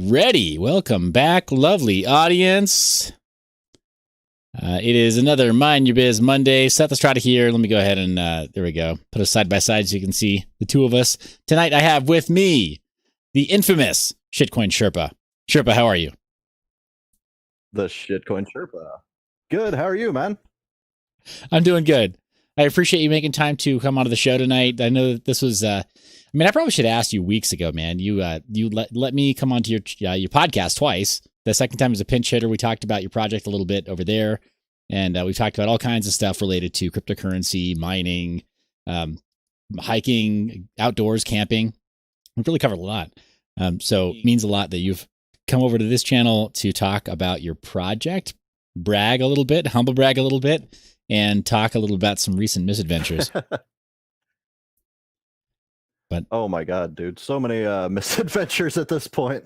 Alrighty, welcome back, lovely audience. It is another Mind Your Biz Monday. Seth Estrada here. Let me go ahead and, there we go, put us side by side so you can see the two of us. Tonight I have with me the infamous Shitcoin Sherpa. Sherpa, how are you? The Shitcoin Sherpa. Good, how are you, man? I'm doing good. I appreciate you making time to come onto the show tonight. I know that this was, I probably should have asked you weeks ago, man. You let me come onto your podcast twice. The second time was a pinch hitter. We talked about your project a little bit over there, and we talked about all kinds of stuff related to cryptocurrency, mining, hiking, outdoors, camping. We've really covered a lot. So it means a lot that you've come over to this channel to talk about your project, brag a little bit, humble brag a little bit, and talk a little about some recent misadventures. But oh my god, dude, so many misadventures at this point.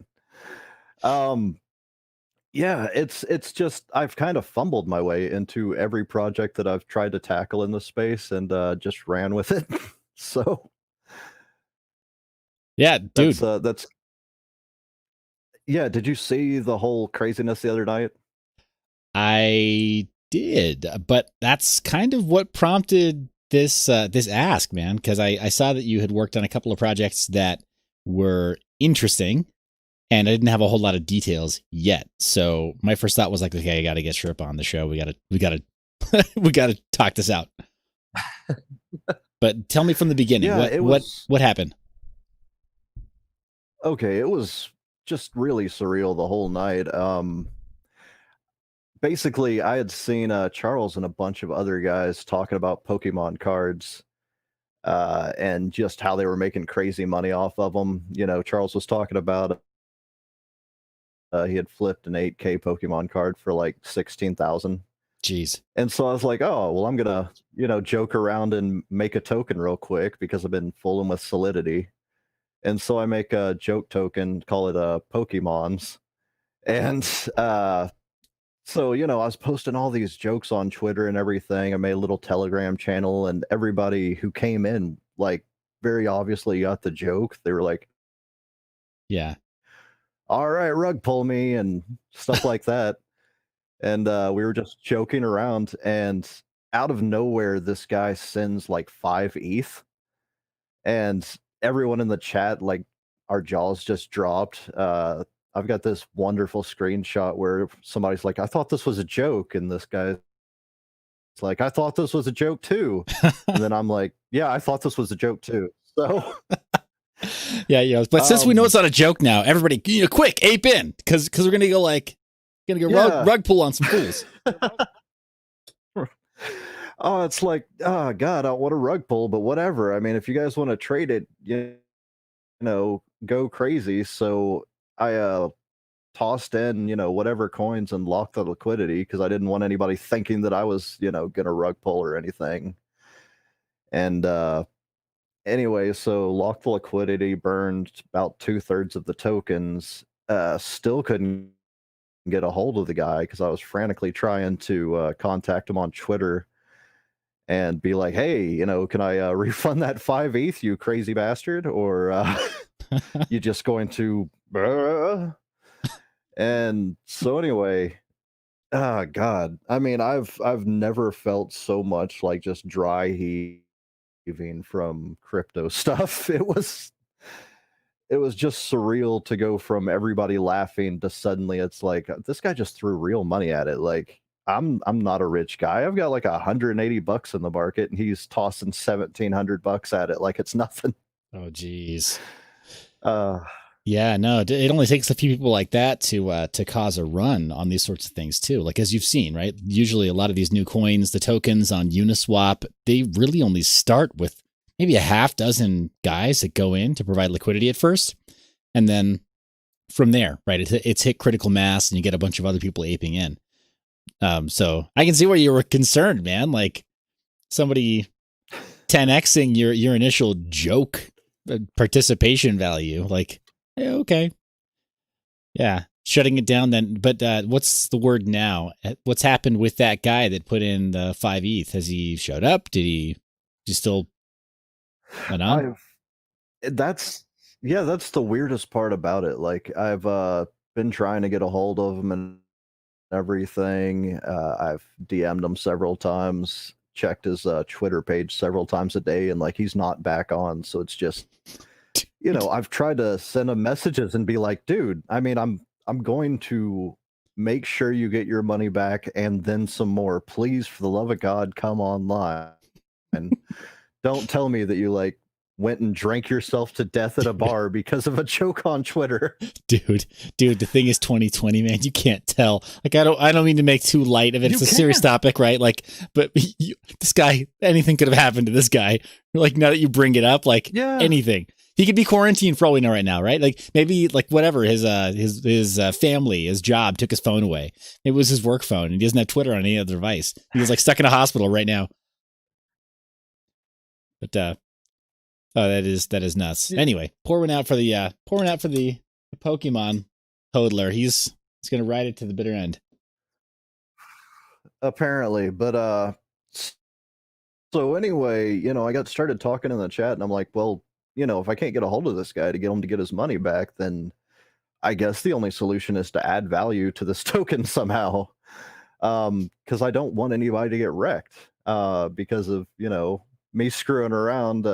Yeah, it's just I've kind of fumbled my way into every project that I've tried to tackle in the space and just ran with it. So yeah, dude, that's yeah. Did you see the whole craziness the other night? I did, but that's kind of what prompted this ask, man, because I saw that you had worked on a couple of projects that were interesting, and I didn't have a whole lot of details yet. So my first thought was like, okay, I got to get Sherpa on the show. We got to talk this out. But tell me from the beginning, Yeah, what happened? Okay, it was just really surreal the whole night. Basically, I had seen Charles and a bunch of other guys talking about Pokemon cards and just how they were making crazy money off of them. You know, Charles was talking about he had flipped an 8K Pokemon card for like 16,000. Jeez. And so I was like, oh, well, I'm gonna, joke around and make a token real quick because I've been fooling with Solidity. And so I make a joke token, call it Pokemons. And so, I was posting all these jokes on Twitter and everything. I made a little Telegram channel, and everybody who came in, like, very obviously got the joke. They were like, yeah, all right, rug pull me and stuff like that. And we were just joking around, and out of nowhere, this guy sends like 5 ETH, and everyone in the chat, like, our jaws just dropped. I've got this wonderful screenshot where somebody's like, I thought this was a joke. And this guy's like, I thought this was a joke too. And then I'm like, yeah, I thought this was a joke too. So yeah. But since we know it's not a joke now, everybody, quick, ape in, because we're gonna go rug pull on some fools. Oh, it's like, oh god, I want a rug pull, but whatever. I mean, if you guys want to trade it, go crazy. So I tossed in, whatever coins and locked the liquidity because I didn't want anybody thinking that I was, gonna rug pull or anything. And anyway, so locked the liquidity, burned about 2/3 of the tokens. Still couldn't get a hold of the guy because I was frantically trying to contact him on Twitter and be like, hey, can I refund that 5 ETH, you crazy bastard? Or you just going to and so anyway, oh god, I mean, I've never felt so much like just dry heaving from crypto stuff. It was just surreal to go from everybody laughing to suddenly it's like, this guy just threw real money at it. Like, I'm not a rich guy. I've got like $180 in the market, and he's tossing $1,700 at it like it's nothing. Oh, geez. Uh, Yeah, no, it only takes a few people like that to cause a run on these sorts of things too. Like, as you've seen, right? Usually a lot of these new coins, the tokens on Uniswap, they really only start with maybe a half dozen guys that go in to provide liquidity at first. And then from there, right, it's hit critical mass and you get a bunch of other people aping in. So I can see where you were concerned, man. Like, somebody 10xing your initial joke participation value. Like, yeah, okay. Yeah. Shutting it down then. But what's the word now? What's happened with that guy that put in the 5 ETH? Has he showed up? Did he still went on? that's the weirdest part about it. Like, I've been trying to get a hold of him and everything. I've DM'd him several times, checked his Twitter page several times a day, and like he's not back on. So it's just, I've tried to send him messages and be like, dude, I mean, I'm going to make sure you get your money back and then some more. Please, for the love of God, come online. And don't tell me that you like went and drank yourself to death at a bar because of a joke on Twitter. Dude, the thing is 2020, man. You can't tell. Like, I don't mean to make too light of it. It's a serious topic, right? Like, but this guy, anything could have happened to this guy. Like, now that you bring it up, like anything. He could be quarantined for all we know right now, right? Like maybe like whatever his family, his job took his phone away. It was his work phone, and he doesn't have Twitter on any other device. He's like stuck in a hospital right now. But oh, that is nuts. Yeah. Anyway, pour one out for the Pokemon hodler. He's gonna ride it to the bitter end. Apparently, but so anyway, I got started talking in the chat, and I'm like, well, if I can't get a hold of this guy to get him to get his money back, then I guess the only solution is to add value to this token somehow. Because I don't want anybody to get wrecked because of, me screwing around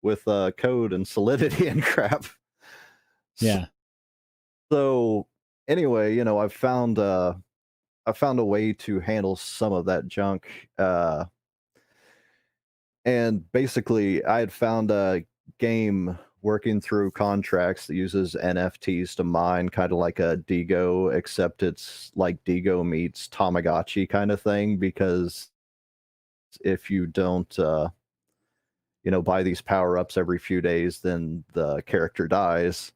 with code and solidity and crap. Yeah. So anyway, I found a way to handle some of that junk. And basically, I had found a game working through contracts that uses NFTs to mine, kind of like a Digo, except it's like Digo meets Tamagotchi kind of thing, because if you don't, buy these power-ups every few days, then the character dies.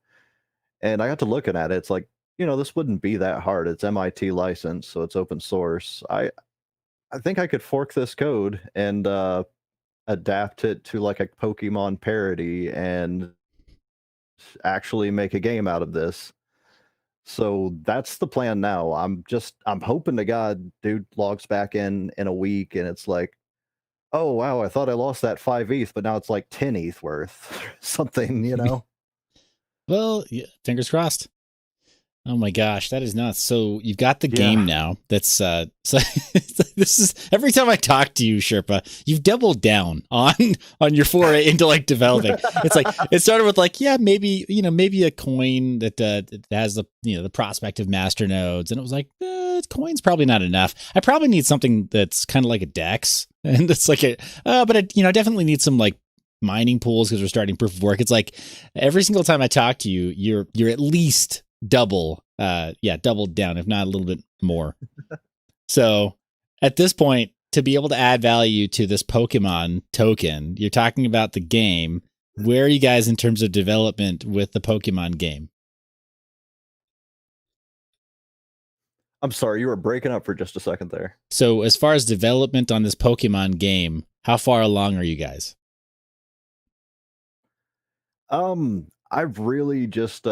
And I got to looking at it. It's like, this wouldn't be that hard. It's MIT licensed, so it's open source. I think I could fork this code and adapt it to like a Pokemon parody and actually make a game out of this. So that's the plan now. I'm hoping to God dude logs back in a week and it's like, oh wow, I thought I lost that 5 ETH, but now it's like 10 ETH worth. Something, Well, yeah, fingers crossed. Oh my gosh, that is nuts. So you've got the game now. That's so this is every time I talk to you, Sherpa, you've doubled down on your foray into like developing. It's like it started with like, yeah, maybe a coin that has the prospect of master nodes, and it was like, coin's probably not enough. I probably need something that's kind of like a DEX, and it's like but I definitely need some like mining pools because we're starting proof of work. It's like every single time I talk to you, you're at least doubled down, if not a little bit more. So at this point, to be able to add value to this Pokemon token, you're talking about the game. Where are you guys in terms of development with the Pokemon game? I'm sorry, you were breaking up for just a second there. So as far as development on this Pokemon game, how far along are you guys? I've really just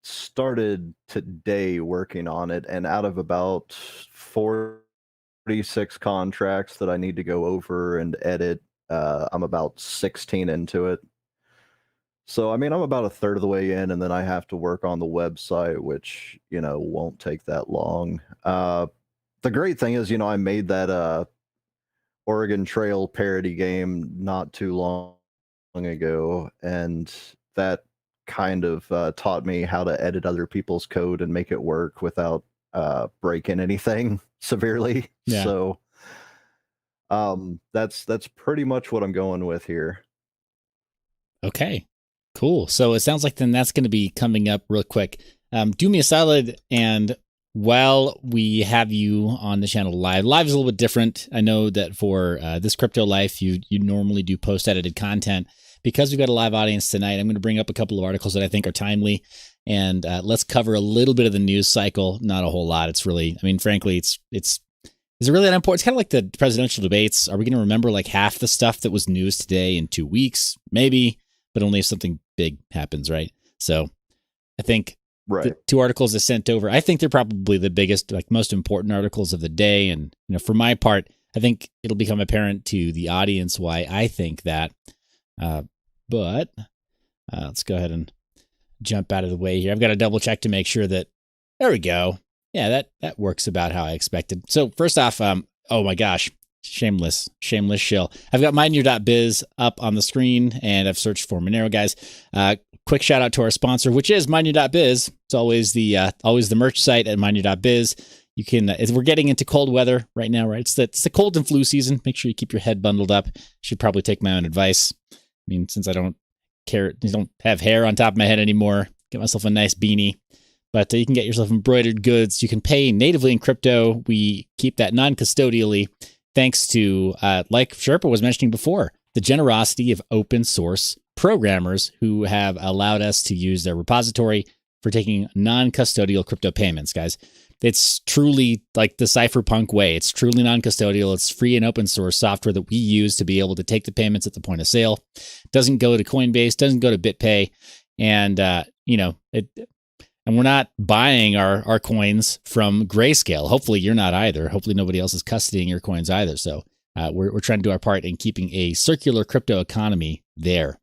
started today working on it, and out of about 46 contracts that I need to go over and edit, I'm about 16 into it. So, I mean, I'm about a third of the way in, and then I have to work on the website, which, won't take that long. The great thing is, I made that Oregon Trail parody game not too long ago, and that kind of taught me how to edit other people's code and make it work without breaking anything severely. Yeah. So that's pretty much what I'm going with here. Okay, cool. So it sounds like then that's going to be coming up real quick. Do me a solid, and while we have you on the channel live is a little bit different. I know that for this crypto life, you normally do post edited content. Because we've got a live audience tonight, I'm going to bring up a couple of articles that I think are timely, and let's cover a little bit of the news cycle. Not a whole lot. It's really, I mean, frankly, it's really that important. It's kind of like the presidential debates. Are we going to remember like half the stuff that was news today in 2 weeks? Maybe, but only if something big happens, right? So I think the 2 articles I sent over, I think they're probably the biggest, like most important articles of the day. And, for my part, I think it'll become apparent to the audience why I think that. But let's go ahead and jump out of the way here. I've got to double check to make sure that, there we go. Yeah, that works about how I expected. So first off, oh my gosh, shameless shill. I've got MindYour.biz up on the screen, and I've searched for Monero, guys. Quick shout out to our sponsor, which is MindYour.biz. It's always the merch site at MindYour.biz. You can, as we're getting into cold weather right now, right? It's the cold and flu season. Make sure you keep your head bundled up. Should probably take my own advice. I mean, since I don't have hair on top of my head anymore, get myself a nice beanie. But you can get yourself embroidered goods. You can pay natively in crypto. We keep that non-custodially, thanks to, like Sherpa was mentioning before, the generosity of open source programmers who have allowed us to use their repository for taking non-custodial crypto payments, guys. It's truly like the cypherpunk way. It's truly non-custodial. It's free and open source software that we use to be able to take the payments at the point of sale. It doesn't go to Coinbase, doesn't go to BitPay. And, and we're not buying our coins from Grayscale. Hopefully you're not either. Hopefully nobody else is custodying your coins either. So we're trying to do our part in keeping a circular crypto economy there.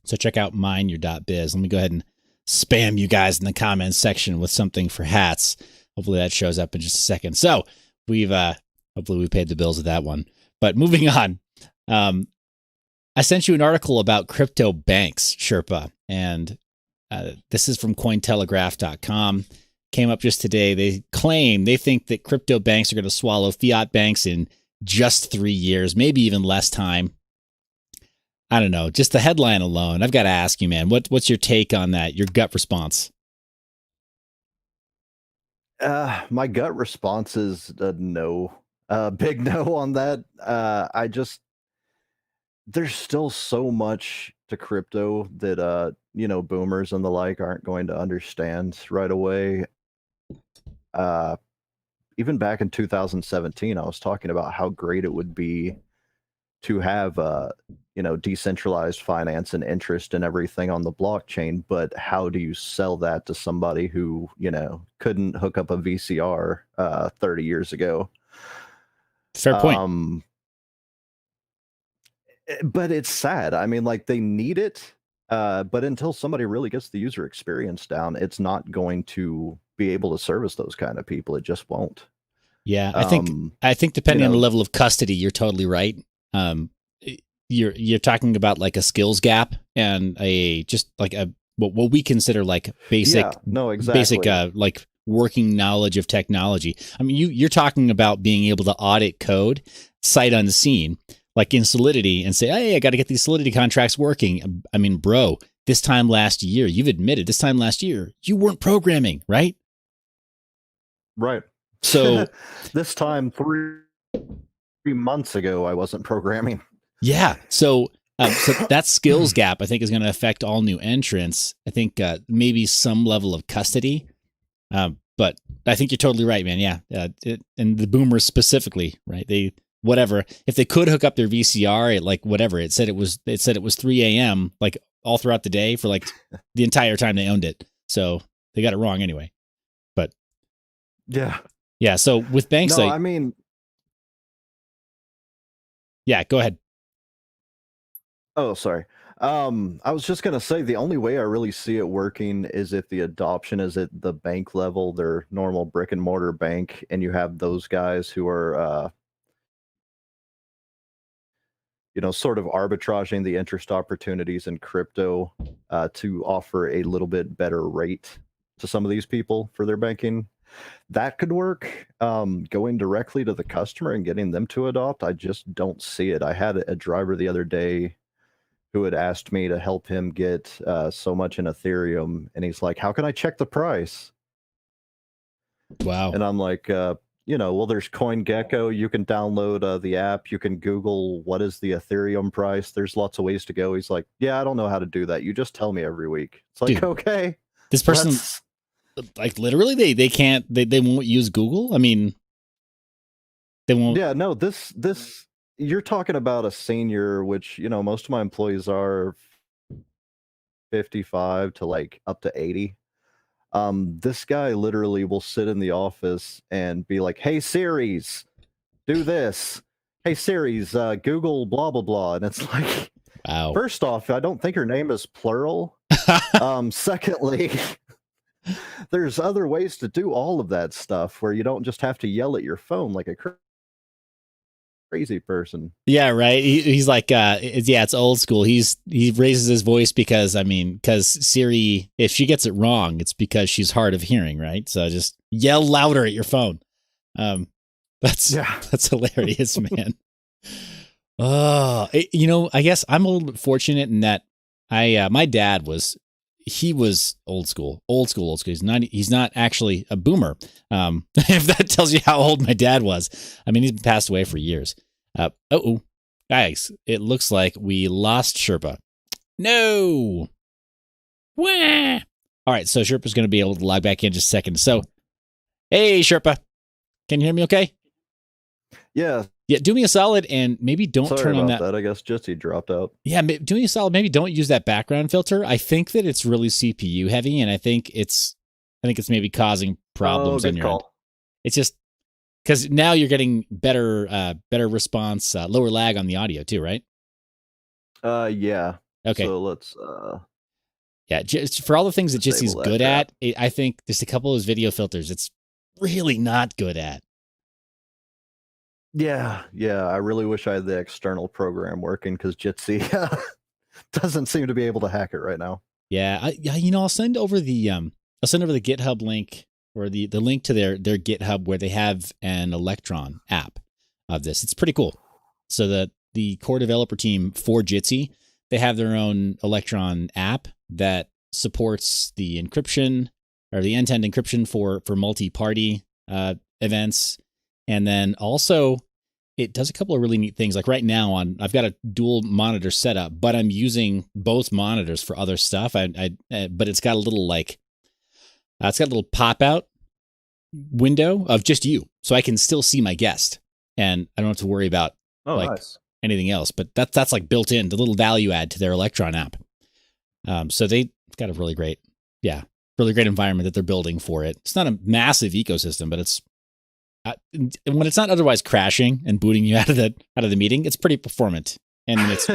So check out MindYour.biz. Let me go ahead and spam you guys in the comments section with something for hats. Hopefully that shows up in just a second. So hopefully we paid the bills with that one. But moving on, I sent you an article about crypto banks, Sherpa, and this is from Cointelegraph.com. Came up just today. They think that crypto banks are going to swallow fiat banks in just 3 years, maybe even less time. I don't know. Just the headline alone, I've got to ask you, man, what's your take on that? Your gut response? My gut response is no. Big no on that. There's still so much to crypto that boomers and the like aren't going to understand right away. Even back in 2017, I was talking about how great it would be to have decentralized finance and interest and everything on the blockchain, but how do you sell that to somebody who couldn't hook up a VCR 30 years ago? Fair point. But it's sad. I mean, like, they need it, but until somebody really gets the user experience down, it's not going to be able to service those kind of people. It just won't. Yeah, I think depending on the level of custody, you're totally right. You're talking about like a skills gap and what we consider like basic, like working knowledge of technology. I mean, you're talking about being able to audit code sight unseen, like in Solidity, and say, hey, I got to get these Solidity contracts working. I mean, bro, this time last year, you've admitted this time last year, you weren't programming, right? Right. So this time 3 months ago, I wasn't programming. Yeah. So that skills gap, I think, is going to affect all new entrants. I think maybe some level of custody. But I think you're totally right, man. Yeah. And the boomers specifically, right? If they could hook up their VCR at like whatever, it said it was 3 a.m. like all throughout the day for like the entire time they owned it. So they got it wrong anyway. But yeah. Yeah. So with banks, yeah, go ahead. Oh, sorry. I was just going to say the only way I really see it working is if the adoption is at the bank level, their normal brick and mortar bank, and you have those guys who are, sort of arbitraging the interest opportunities in crypto to offer a little bit better rate to some of these people for their banking. That could work. Going directly to the customer and getting them to adopt, I just don't see it. I had a driver the other day who had asked me to help him get so much in Ethereum, and he's like, how can I check the price? Wow. And I'm like, well, there's CoinGecko. You can download the app. You can Google what is the Ethereum price. There's lots of ways to go. He's like, yeah, I don't know how to do that. You just tell me every week. It's like, dude, okay. This person, like, literally, they can't, they won't use Google. I mean, they won't. Yeah, no, this, you're talking about a senior, which, most of my employees are 55 to like up to 80. This guy literally will sit in the office and be like, hey, Series, do this. Hey, Series, Google blah, blah, blah. And it's like, wow. First off, I don't think her name is plural. Secondly, there's other ways to do all of that stuff where you don't just have to yell at your phone like a crazy person. Yeah, right. He's like, it's old school. He raises his voice because Siri, if she gets it wrong, it's because she's hard of hearing, right? So just yell louder at your phone. That's hilarious, man. Oh, I guess I'm a little bit fortunate in that my dad was old school. He's not actually a boomer. If that tells you how old my dad was. I mean, he's been passed away for years. Guys, it looks like we lost Sherpa. No. Wah. All right, so Sherpa's going to be able to log back in just a second. So, hey, Sherpa, can you hear me okay? Yeah. Yeah, do me a solid and maybe don't turn on that. I guess Jitsi dropped out. Yeah, do me a solid. Maybe don't use that background filter. I think that it's really CPU heavy, and I think it's maybe causing problems on your end. It's just because now you're getting better response, lower lag on the audio too, right? Yeah. Okay. So let's. Yeah, just for all the things that Jitsi's good at, I think just a couple of his video filters, it's really not good at. Yeah. I really wish I had the external program working because Jitsi doesn't seem to be able to hack it right now. Yeah, I'll send over the GitHub link or the link to their GitHub where they have an Electron app of this. It's pretty cool. So the core developer team for Jitsi, they have their own Electron app that supports the encryption or the end-to-end encryption for multi-party events. And then also it does a couple of really neat things. Like right now I've got a dual monitor setup, but I'm using both monitors for other stuff. But it's got a little it's got a little pop out window of just you. So I can still see my guest and I don't have to worry about nice. anything else, but that's like built in, the little value add to their Electron app. So they've got a really great environment that they're building for it. It's not a massive ecosystem, but it's when it's not otherwise crashing and booting you out of the meeting, it's pretty performant. And it's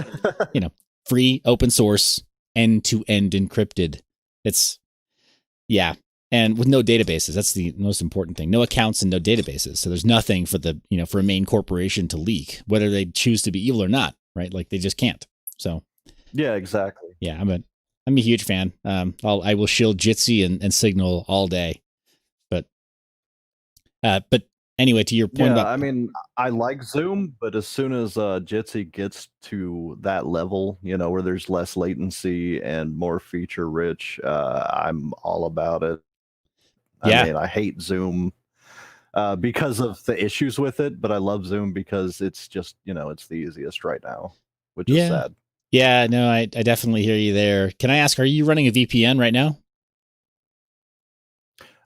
free, open source, end-to-end encrypted. And with no databases. That's the most important thing. No accounts and no databases. So there's nothing for for a main corporation to leak, whether they choose to be evil or not, right? Like they just can't. So yeah, exactly. Yeah, I'm a huge fan. I will shield Jitsi and Signal all day. But anyway, to your point about... I mean, I like Zoom, but as soon as Jitsi gets to that level, where there's less latency and more feature rich, I'm all about it. Yeah. I mean, I hate Zoom because of the issues with it, but I love Zoom because it's just, it's the easiest right now, which is sad. Yeah, no, I definitely hear you there. Can I ask, are you running a VPN right now?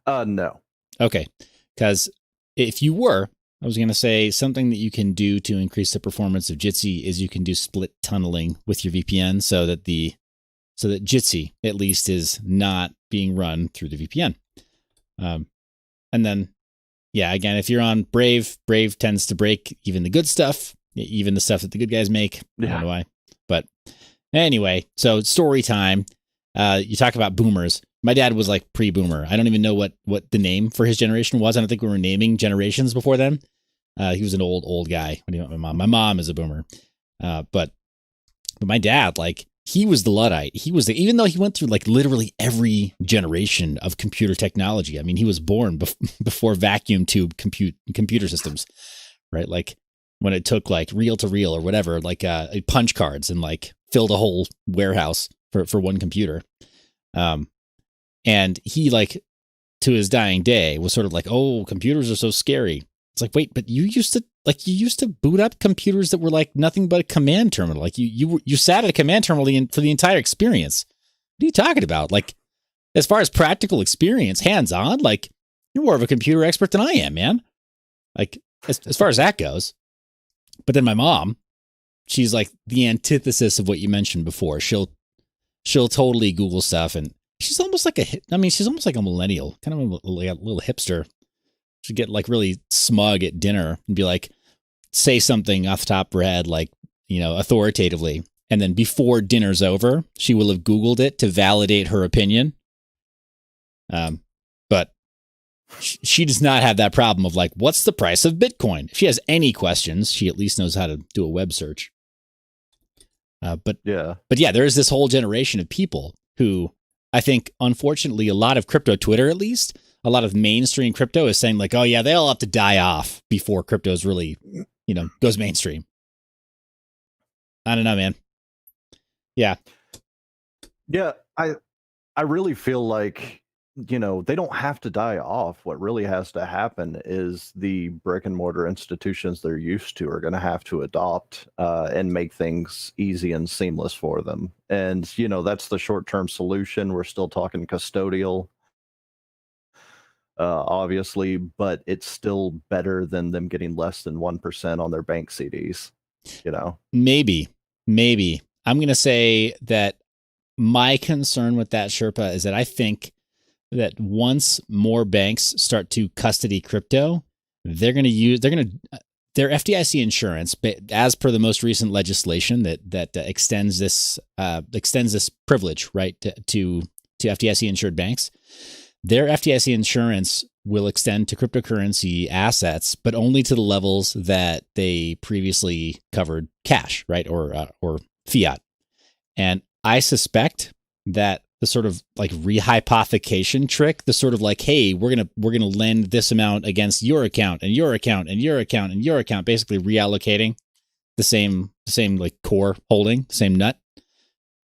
No. Okay, because if you were, I was going to say something that you can do to increase the performance of Jitsi is you can do split tunneling with your VPN so that Jitsi at least is not being run through the VPN. And then, again, if you're on Brave tends to break even the good stuff, even the stuff that the good guys make. I don't know why. But anyway, so story time. You talk about boomers. My dad was like pre-boomer. I don't even know what the name for his generation was. I don't think we were naming generations before then. He was an old guy. My mom is a boomer. But my dad, like, he was the Luddite. Even though he went through like literally every generation of computer technology. I mean, he was born before vacuum tube computer systems, right? Like when it took like reel to reel or whatever, like punch cards and like filled a whole warehouse for one computer. And he, like, to his dying day was sort of like, oh, computers are so scary. It's like, wait, but you used to boot up computers that were like nothing but a command terminal. Like you sat at a command terminal for the entire experience. What are you talking about? Like, as far as practical experience, hands-on, like, you're more of a computer expert than I am, man. Like, as far as that goes. But then my mom, she's like the antithesis of what you mentioned before. She'll totally Google stuff, and she's almost like a millennial, kind of like a little hipster. She'd get like really smug at dinner and be like, say something off the top of her head, like, authoritatively. and then before dinner's over, she will have Googled it to validate her opinion. But she does not have that problem of like, what's the price of Bitcoin? If she has any questions, she at least knows how to do a web search. But yeah, there is this whole generation of people who I think, unfortunately, a lot of crypto Twitter, at least, a lot of mainstream crypto is saying like, oh yeah, they all have to die off before crypto's really, goes mainstream. I don't know, man. Yeah. Yeah. I really feel like, they don't have to die off. What really has to happen is the brick and mortar institutions they're used to are going to have to adopt and make things easy and seamless for them. And, that's the short-term solution. We're still talking custodial, obviously, but it's still better than them getting less than 1% on their bank CDs, Maybe. I'm going to say that my concern with that, Sherpa, is that I think that once more banks start to custody crypto, their FDIC insurance, as per the most recent legislation that extends this privilege, right, to FDIC insured banks, their FDIC insurance will extend to cryptocurrency assets, but only to the levels that they previously covered cash, right, or fiat. And I suspect that the sort of like rehypothecation trick, the sort of like, hey, we're gonna lend this amount against your account and your account and your account and your account, basically reallocating the same like core holding, same nut.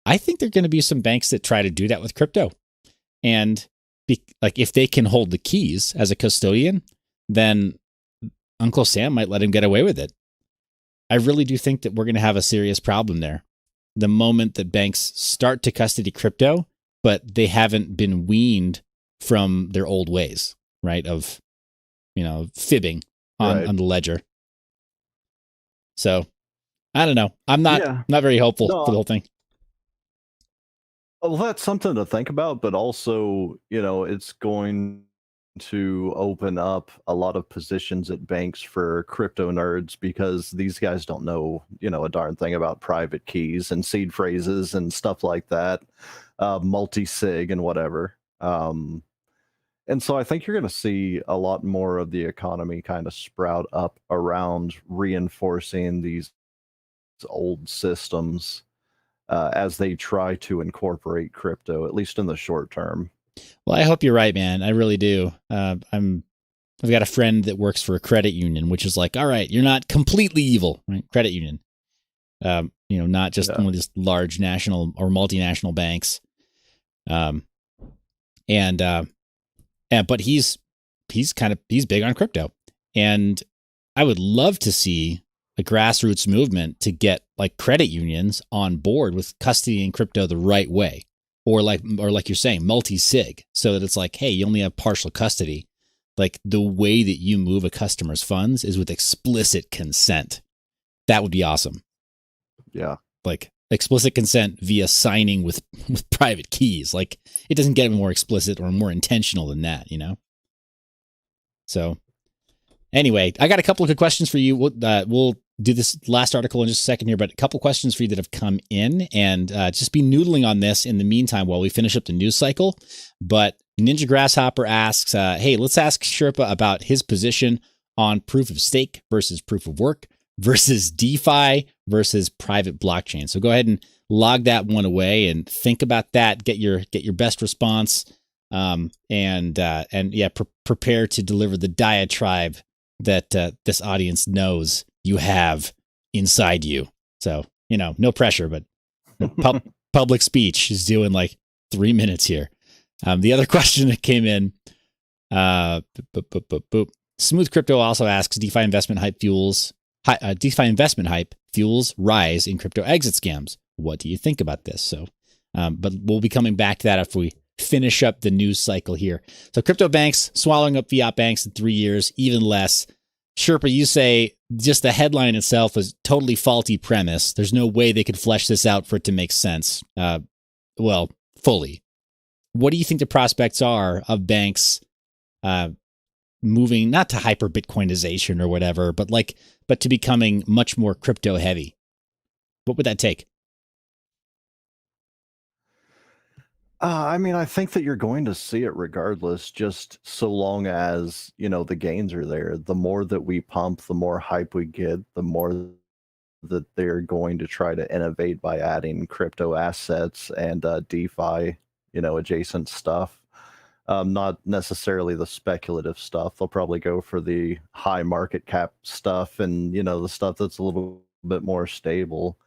I think there are going to be some banks that try to do that with crypto, and like if they can hold the keys as a custodian, then Uncle Sam might let him get away with it. I really do think that we're going to have a serious problem there. The moment that banks start to custody crypto, but they haven't been weaned from their old ways, right? Of, fibbing on the ledger. So I don't know. I'm not very hopeful for the whole thing. Well, that's something to think about, but also, it's going to open up a lot of positions at banks for crypto nerds because these guys don't know, a darn thing about private keys and seed phrases and stuff like that, multi-sig and whatever. And so I think you're going to see a lot more of the economy kind of sprout up around reinforcing these old systems as they try to incorporate crypto, at least in the short term. Well, I hope you're right, man. I really do. I've got a friend that works for a credit union, which is like, all right, you're not completely evil, right? Credit union, not just one of these large national or multinational banks. But he's big on crypto, and I would love to see a grassroots movement to get like credit unions on board with custodying crypto the right way. Or like you're saying, multi-sig, so that it's like, hey, you only have partial custody. Like the way that you move a customer's funds is with explicit consent. That would be awesome. Yeah. Like explicit consent via signing with private keys. Like it doesn't get any more explicit or more intentional than that, So anyway, I got a couple of good questions for you. We'll do this last article in just a second here, but a couple questions for you that have come in, and just be noodling on this in the meantime while we finish up the news cycle. But Ninja Grasshopper asks, hey, let's ask Sherpa about his position on proof of stake versus proof of work versus DeFi versus private blockchain. So go ahead and log that one away and think about that. Get your best response, prepare to deliver the diatribe that this audience knows you have inside you. So, no pressure, but public speech is doing like 3 minutes here. The other question that came in, Smooth Crypto also asks, DeFi investment hype fuels rise in crypto exit scams. What do you think about this? So, but we'll be coming back to that if we finish up the news cycle here. So crypto banks swallowing up fiat banks in 3 years, even less. Sherpa, you say just the headline itself is totally faulty premise. There's no way they could flesh this out for it to make sense. Fully. What do you think the prospects are of banks moving not to hyper Bitcoinization or whatever, but to becoming much more crypto heavy? What would that take? I mean, I think that you're going to see it regardless, just so long as, the gains are there. The more that we pump, the more hype we get, the more that they're going to try to innovate by adding crypto assets and DeFi, adjacent stuff. Not necessarily the speculative stuff. They'll probably go for the high market cap stuff and, the stuff that's a little bit more stable.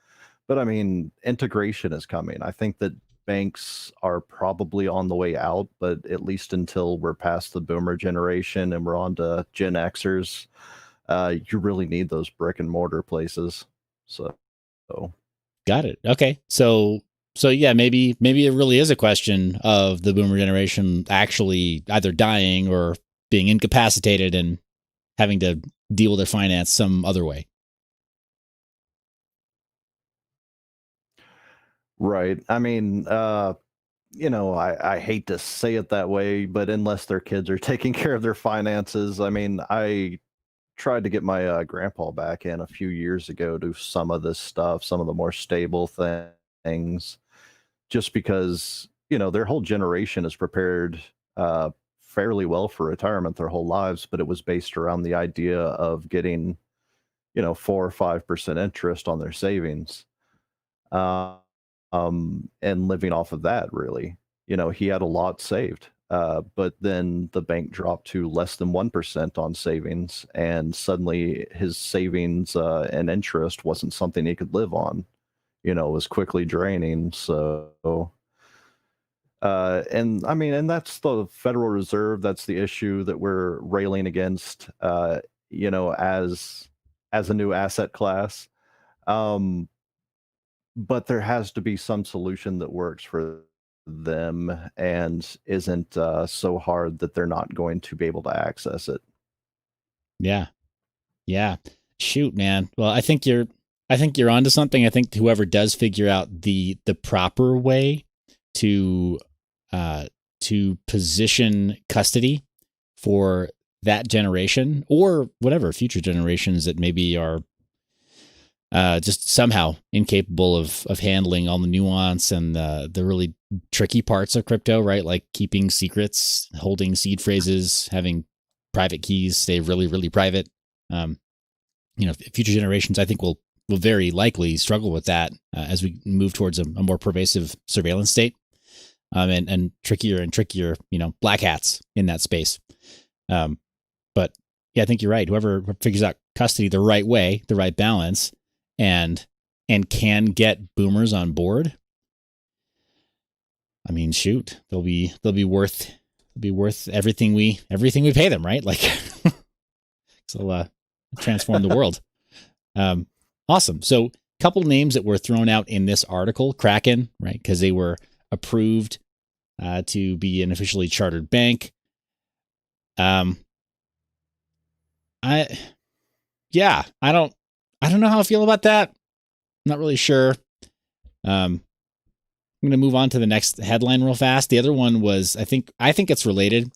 But I mean, integration is coming. I think that banks are probably on the way out, but at least until we're past the boomer generation and we're on to Gen Xers, you really need those brick and mortar places. So, Got it. Okay. So yeah, maybe it really is a question of the boomer generation actually either dying or being incapacitated and having to deal with their finance some other way. right. I mean, I hate to say it that way, but unless their kids are taking care of their finances, I mean, I tried to get my grandpa back in a few years ago to some of this stuff, some of the more stable things, just because, their whole generation is prepared fairly well for retirement their whole lives, but it was based around the idea of getting, 4 or 5% interest on their savings. Uh, and living off of that, really. He had a lot saved. But then the bank dropped to less than 1% on savings, and suddenly his savings and interest wasn't something he could live on. It was quickly draining. So, and I mean, and that's the Federal Reserve. That's the issue that we're railing against, as a new asset class. Um, but there has to be some solution that works for them and isn't so hard that they're not going to be able to access it. Yeah. Yeah. Shoot, man. Well, I think you're onto something. I think whoever does figure out the proper way to position custody for that generation or whatever future generations that maybe are just somehow incapable of handling all the nuance and the really tricky parts of crypto, right? Like keeping secrets, holding seed phrases, having private keys stay really, really private. Um, future generations, I think, will very likely struggle with that as we move towards a more pervasive surveillance state, and trickier and trickier, black hats in that space. But yeah, I think you're right. Whoever figures out custody the right way, the right balance, and can get boomers on board, I mean, shoot, they'll be worth everything we pay them, right? Like, so transform the world. Awesome. So, a couple names that were thrown out in this article: Kraken, right? Because they were approved to be an officially chartered bank. I don't know how I feel about that. I'm not really sure. I'm going to move on to the next headline real fast. The other one was, I think it's related,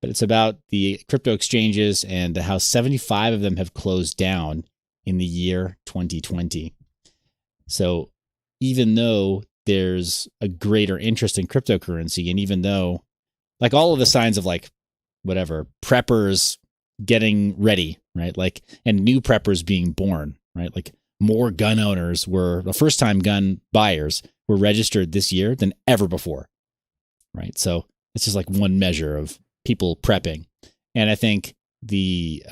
but it's about the crypto exchanges and how 75 of them have closed down in the year 2020. So even though there's a greater interest in cryptocurrency, and even though like all of the signs of like whatever preppers getting ready, right? Like, and new preppers being born, right? Like more gun owners were the first time gun buyers were registered this year than ever before, right? So it's just like one measure of people prepping. And I think the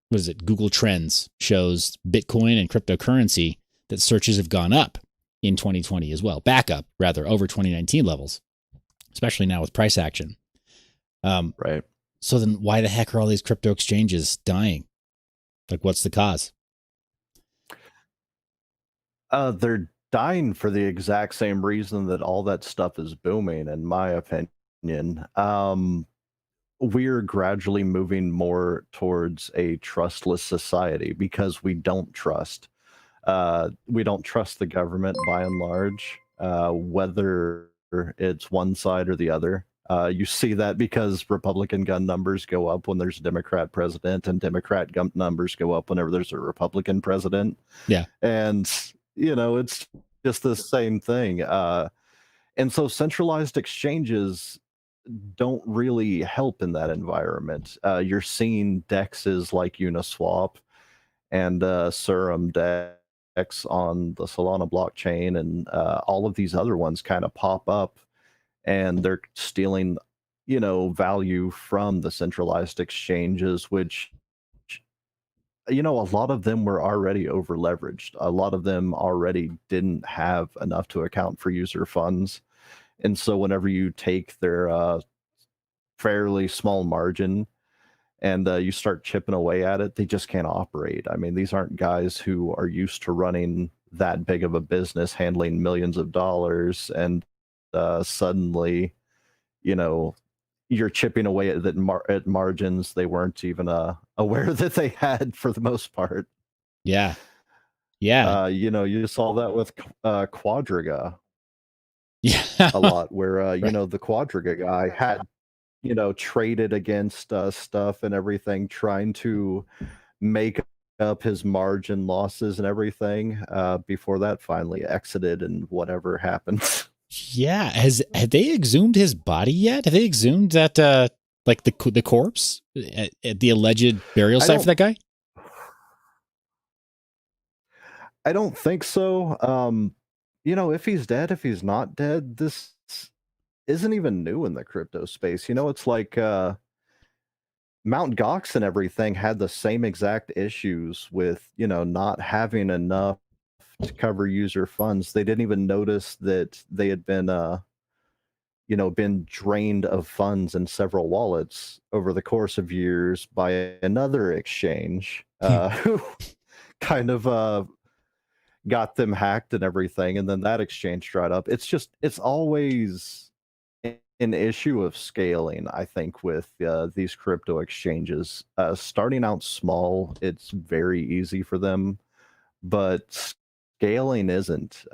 what is it? Google Trends shows Bitcoin and cryptocurrency that searches have gone up in 2020 as well, back up rather over 2019 levels, especially now with price action. Right. So then why the heck are all these crypto exchanges dying? Like, what's the cause? They're dying for the exact same reason that all that stuff is booming, in my opinion. We're gradually moving more towards a trustless society because we don't trust. We don't trust the government by and large, whether it's one side or the other. You see that because Republican gun numbers go up when there's a Democrat president, and Democrat gun numbers go up whenever there's a Republican president. Yeah. And, it's just the same thing. And so centralized exchanges don't really help in that environment. You're seeing dexes like Uniswap and Serum Dex on the Solana blockchain, and all of these other ones kind of pop up, and they're stealing, value from the centralized exchanges, which, a lot of them were already over leveraged. A lot of them already didn't have enough to account for user funds. And so whenever you take their fairly small margin and you start chipping away at it, they just can't operate. I mean, these aren't guys who are used to running that big of a business, handling millions of dollars, and suddenly, you know, you're chipping away at at margins they weren't even aware that they had for the most part. Yeah. Yeah. You saw that with Quadriga Yeah. a lot, where Right. the Quadriga guy had traded against stuff and everything, trying to make up his margin losses and everything before that finally exited and whatever happened. Yeah. Have they exhumed his body yet? Have they exhumed that like the corpse at the alleged burial I site for don't that guy? I don't think so. If he's dead, if he's not dead, this isn't even new in the crypto space. It's like Mount Gox and everything had the same exact issues with, not having enough to cover user funds. They didn't even notice that they had been drained of funds in several wallets over the course of years by another exchange who kind of got them hacked and everything, and then that exchange dried up. It's always an issue of scaling, I think, with these crypto exchanges. Starting out small, it's very easy for them, but scaling isn't.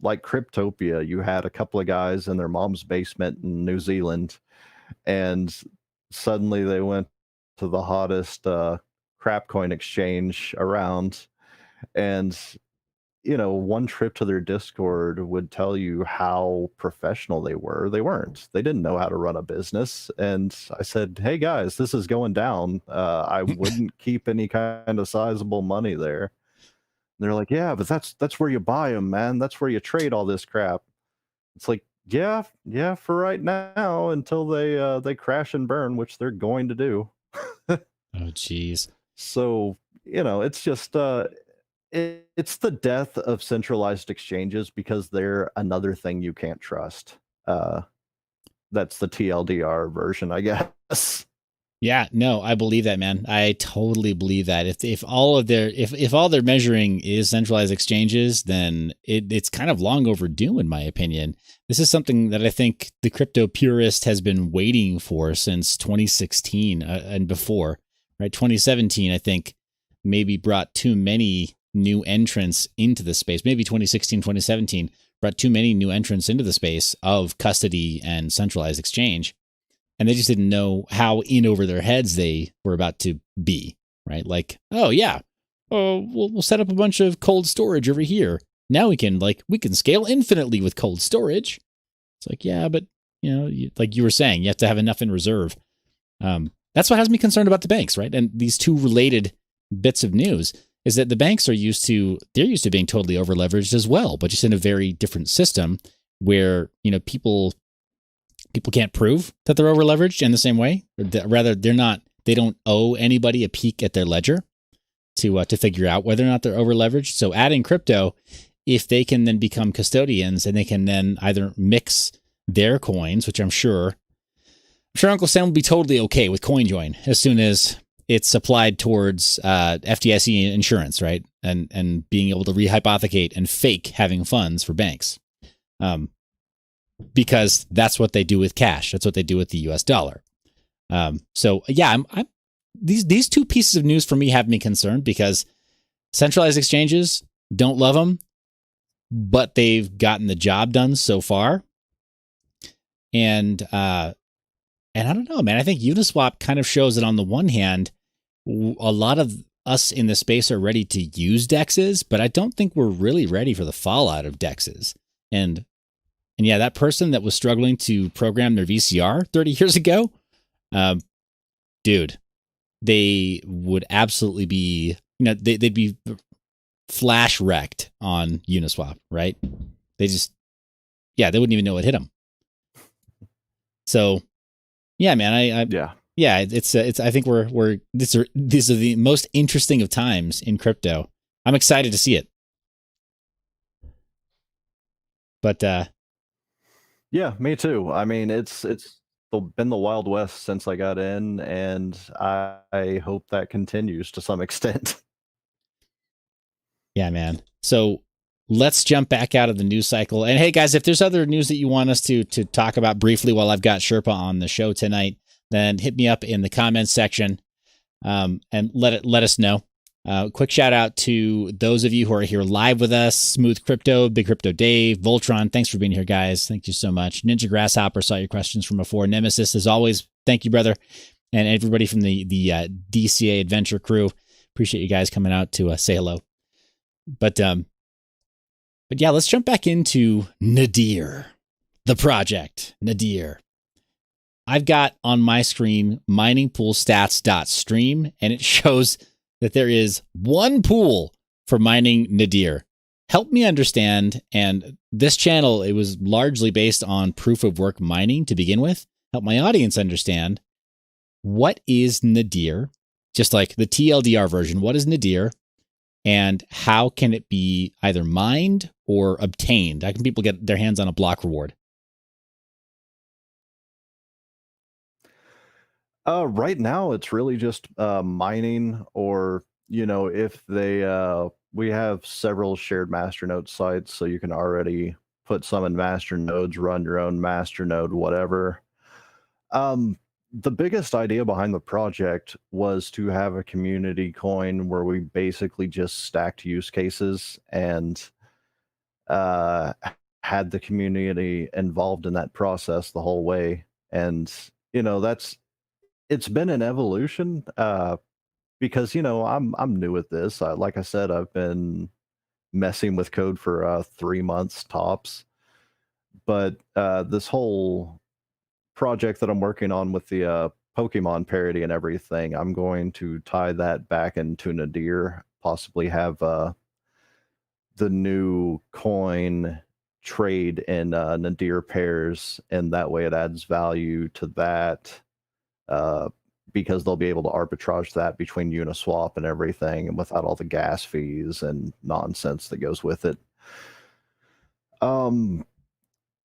Like Cryptopia, you had a couple of guys in their mom's basement in New Zealand, and suddenly they went to the hottest crap coin exchange around, and one trip to their Discord would tell you how professional they were. They weren't. They didn't know how to run a business. And I said, "Hey guys, this is going down. I wouldn't keep any kind of sizable money there." And they're like, "Yeah, but that's where you buy them, man. That's where you trade all this crap." It's like, yeah, yeah, for right now, until they crash and burn, which they're going to do. Oh, geez. So, it's just it's the death of centralized exchanges because they're another thing you can't trust. Uh, that's the TLDR version, I guess. Yeah, no, I believe that, man. I totally believe that. If all of their if all they're measuring is centralized exchanges, then it's kind of long overdue, in my opinion. This is something that I think the crypto purist has been waiting for since 2016 and before, right? 2017, I think, maybe brought too many new entrants into the space. Maybe 2016, 2017 brought too many new entrants into the space of custody and centralized exchange, and they just didn't know how in over their heads they were about to be, right? Like, oh yeah, we'll set up a bunch of cold storage over here. Now we can scale infinitely with cold storage. It's like, yeah, but like you were saying, you have to have enough in reserve. That's what has me concerned about the banks, right? And these two related bits of news is that the banks are used to being totally over leveraged as well, but just in a very different system where people can't prove that they're over leveraged in the same way. Rather, they don't owe anybody a peek at their ledger to figure out whether or not they're over leveraged. So adding crypto, if they can then become custodians and they can then either mix their coins, which I'm sure Uncle Sam will be totally okay with CoinJoin as soon as it's applied towards FDIC insurance, right? And being able to rehypothecate and fake having funds for banks. Because that's what they do with cash. That's what they do with the US dollar. So yeah, these two pieces of news for me have me concerned because centralized exchanges don't love them, but they've gotten the job done so far. And I don't know, man. I think Uniswap kind of shows that on the one hand, a lot of us in the space are ready to use DEXs, but I don't think we're really ready for the fallout of DEXs. And yeah, that person that was struggling to program their VCR 30 years ago, dude, they would absolutely be, they'd be flash wrecked on Uniswap, right? They wouldn't even know what hit them. So, yeah, man, it's I think these are the most interesting of times in crypto. I'm excited to see it. But yeah, me too. I mean, it's been the Wild West since I got in, and I hope that continues to some extent. Yeah, man. So let's jump back out of the news cycle. And hey, guys, if there's other news that you want us to talk about briefly while I've got Sherpa on the show tonight, then hit me up in the comments section and let us know. Quick shout out to those of you who are here live with us: Smooth Crypto, Big Crypto Dave, Voltron. Thanks for being here, guys. Thank you so much. Ninja Grasshopper saw your questions from before. Nemesis, as always, thank you, brother, and everybody from the DCA Adventure crew. Appreciate you guys coming out to say hello. But yeah, let's jump back into Nadir, the project Nadir. I've got on my screen miningpoolstats.stream, and it shows that there is one pool for mining Nadir. Help me understand. And this channel, it was largely based on proof of work mining to begin with. Help my audience understand, what is Nadir? Just like the TLDR version, what is Nadir? And how can it be either mined or obtained? How can people get their hands on a block reward? Right now, it's really just mining, or if we have several shared masternode sites, so you can already put some in masternodes, run your own masternode, whatever. The biggest idea behind the project was to have a community coin where we basically just stacked use cases and had the community involved in that process the whole way. And it's been an evolution, because I'm new at this. Like I said, I've been messing with code for 3 months tops. But this whole project that I'm working on with the Pokemon parody and everything, I'm going to tie that back into Nadir, possibly have the new coin trade in Nadir pairs, and that way it adds value to that, because they'll be able to arbitrage that between Uniswap and everything, and without all the gas fees and nonsense that goes with it. But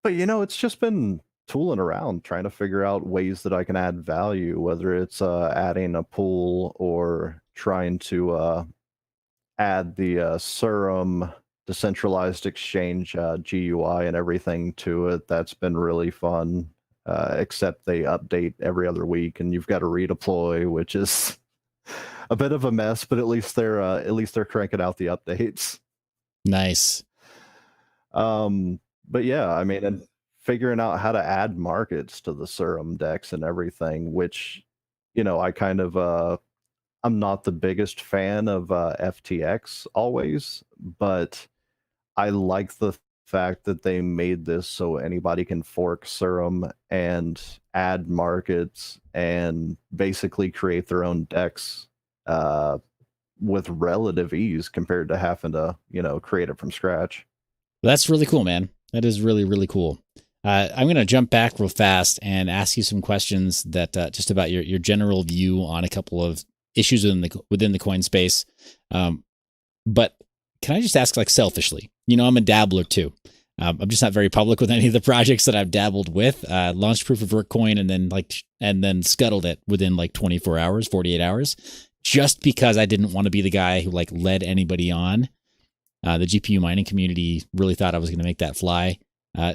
it's just been tooling around, trying to figure out ways that I can add value, whether it's adding a pool or trying to add the Serum decentralized exchange GUI and everything to it. That's been really fun. Except they update every other week, and you've got to redeploy, which is a bit of a mess. But at least they're cranking out the updates. Nice. But yeah, I mean, and figuring out how to add markets to the Serum decks and everything, which I kind of I'm not the biggest fan of FTX always, but I like the fact that they made this so anybody can fork Serum and add markets and basically create their own decks with relative ease compared to having to, create it from scratch. That's really cool, man. That is really, really cool. I'm going to jump back real fast and ask you some questions that just about your general view on a couple of issues within the coin space. But can I just ask, like, selfishly? I'm a dabbler too. I'm just not very public with any of the projects that I've dabbled with. Launched proof of work coin and then scuttled it within 24 hours, 48 hours, just because I didn't want to be the guy who led anybody on. The GPU mining community really thought I was going to make that fly.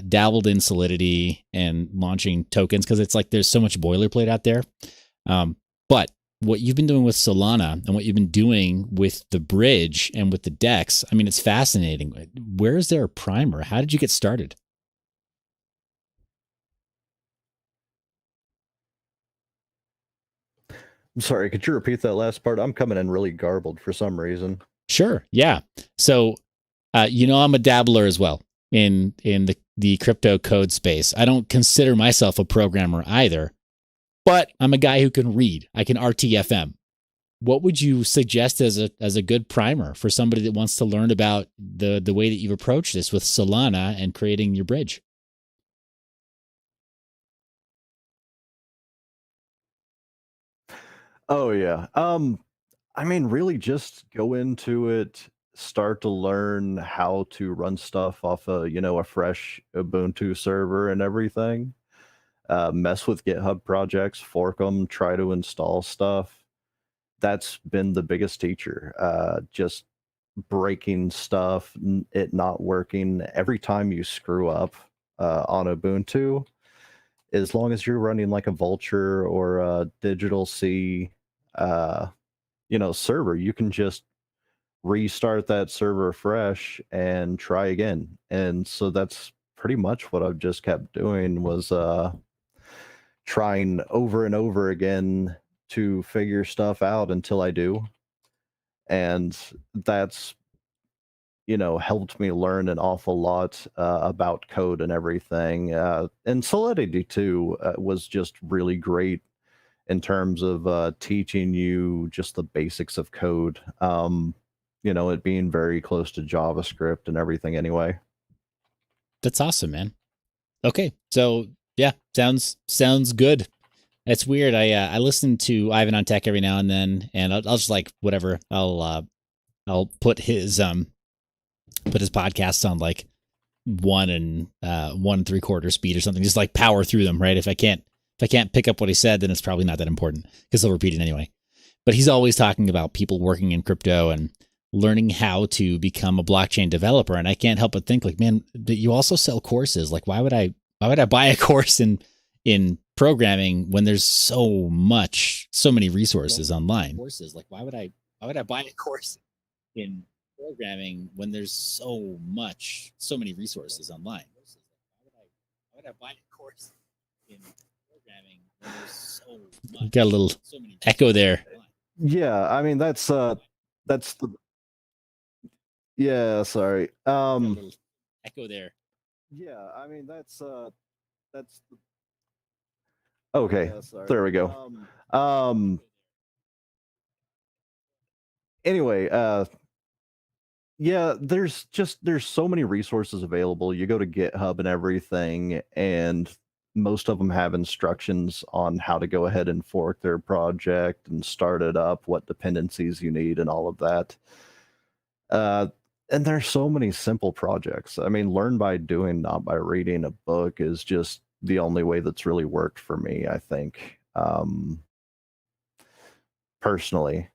Dabbled in Solidity and launching tokens because it's there's so much boilerplate out there. But what you've been doing with Solana and what you've been doing with the bridge and with the DEX, I mean, it's fascinating. Where is there a primer? How did you get started? I'm sorry, could you repeat that last part? I'm coming in really garbled for some reason. Sure. Yeah. So, I'm a dabbler as well in the crypto code space. I don't consider myself a programmer either, but I'm a guy who can read. I can RTFM. What would you suggest as a good primer for somebody that wants to learn about the way that you've approached this with Solana and creating your bridge? Oh yeah. I mean, really just go into it, start to learn how to run stuff off a fresh Ubuntu server and everything. Mess with GitHub projects, fork them, try to install stuff. That's been the biggest teacher. Just breaking stuff, it not working. Every time you screw up on Ubuntu, as long as you're running like a Vulture or a Digital C, uh, server, you can just restart that server fresh and try again. And so that's pretty much what I've just kept doing was trying over and over again to figure stuff out until I do. And that's helped me learn an awful lot about code and everything. And Solidity too was just really great in terms of teaching you just the basics of code. It being very close to JavaScript and everything anyway. That's awesome, man. Okay. So, yeah, sounds good. It's weird. I listen to Ivan on Tech every now and then, and I'll just like whatever. I'll put his podcasts on like 1 3/4 speed or something, just like power through them, right? If I can't pick up what he said, then it's probably not that important because he'll repeat it anyway. But he's always talking about people working in crypto and learning how to become a blockchain developer. And I can't help but think like, man, that you also sell courses. Like, why would I buy a course in programming when there's so many resources online? Courses. Like, why would I buy a course in programming when there's so many resources online? Why would I buy a course in programming when there's got a little echo there. Yeah, I mean that's the yeah, sorry. Echo there. Yeah, I mean that's the okay. Yeah, sorry. There we go. Anyway, yeah, there's so many resources available. You go to GitHub and everything, and most of them have instructions on how to go ahead and fork their project and start it up, what dependencies you need, and all of that. Uh, and there's so many simple projects. I mean, learn by doing, not by reading a book, is just the only way that's really worked for me, I think, personally.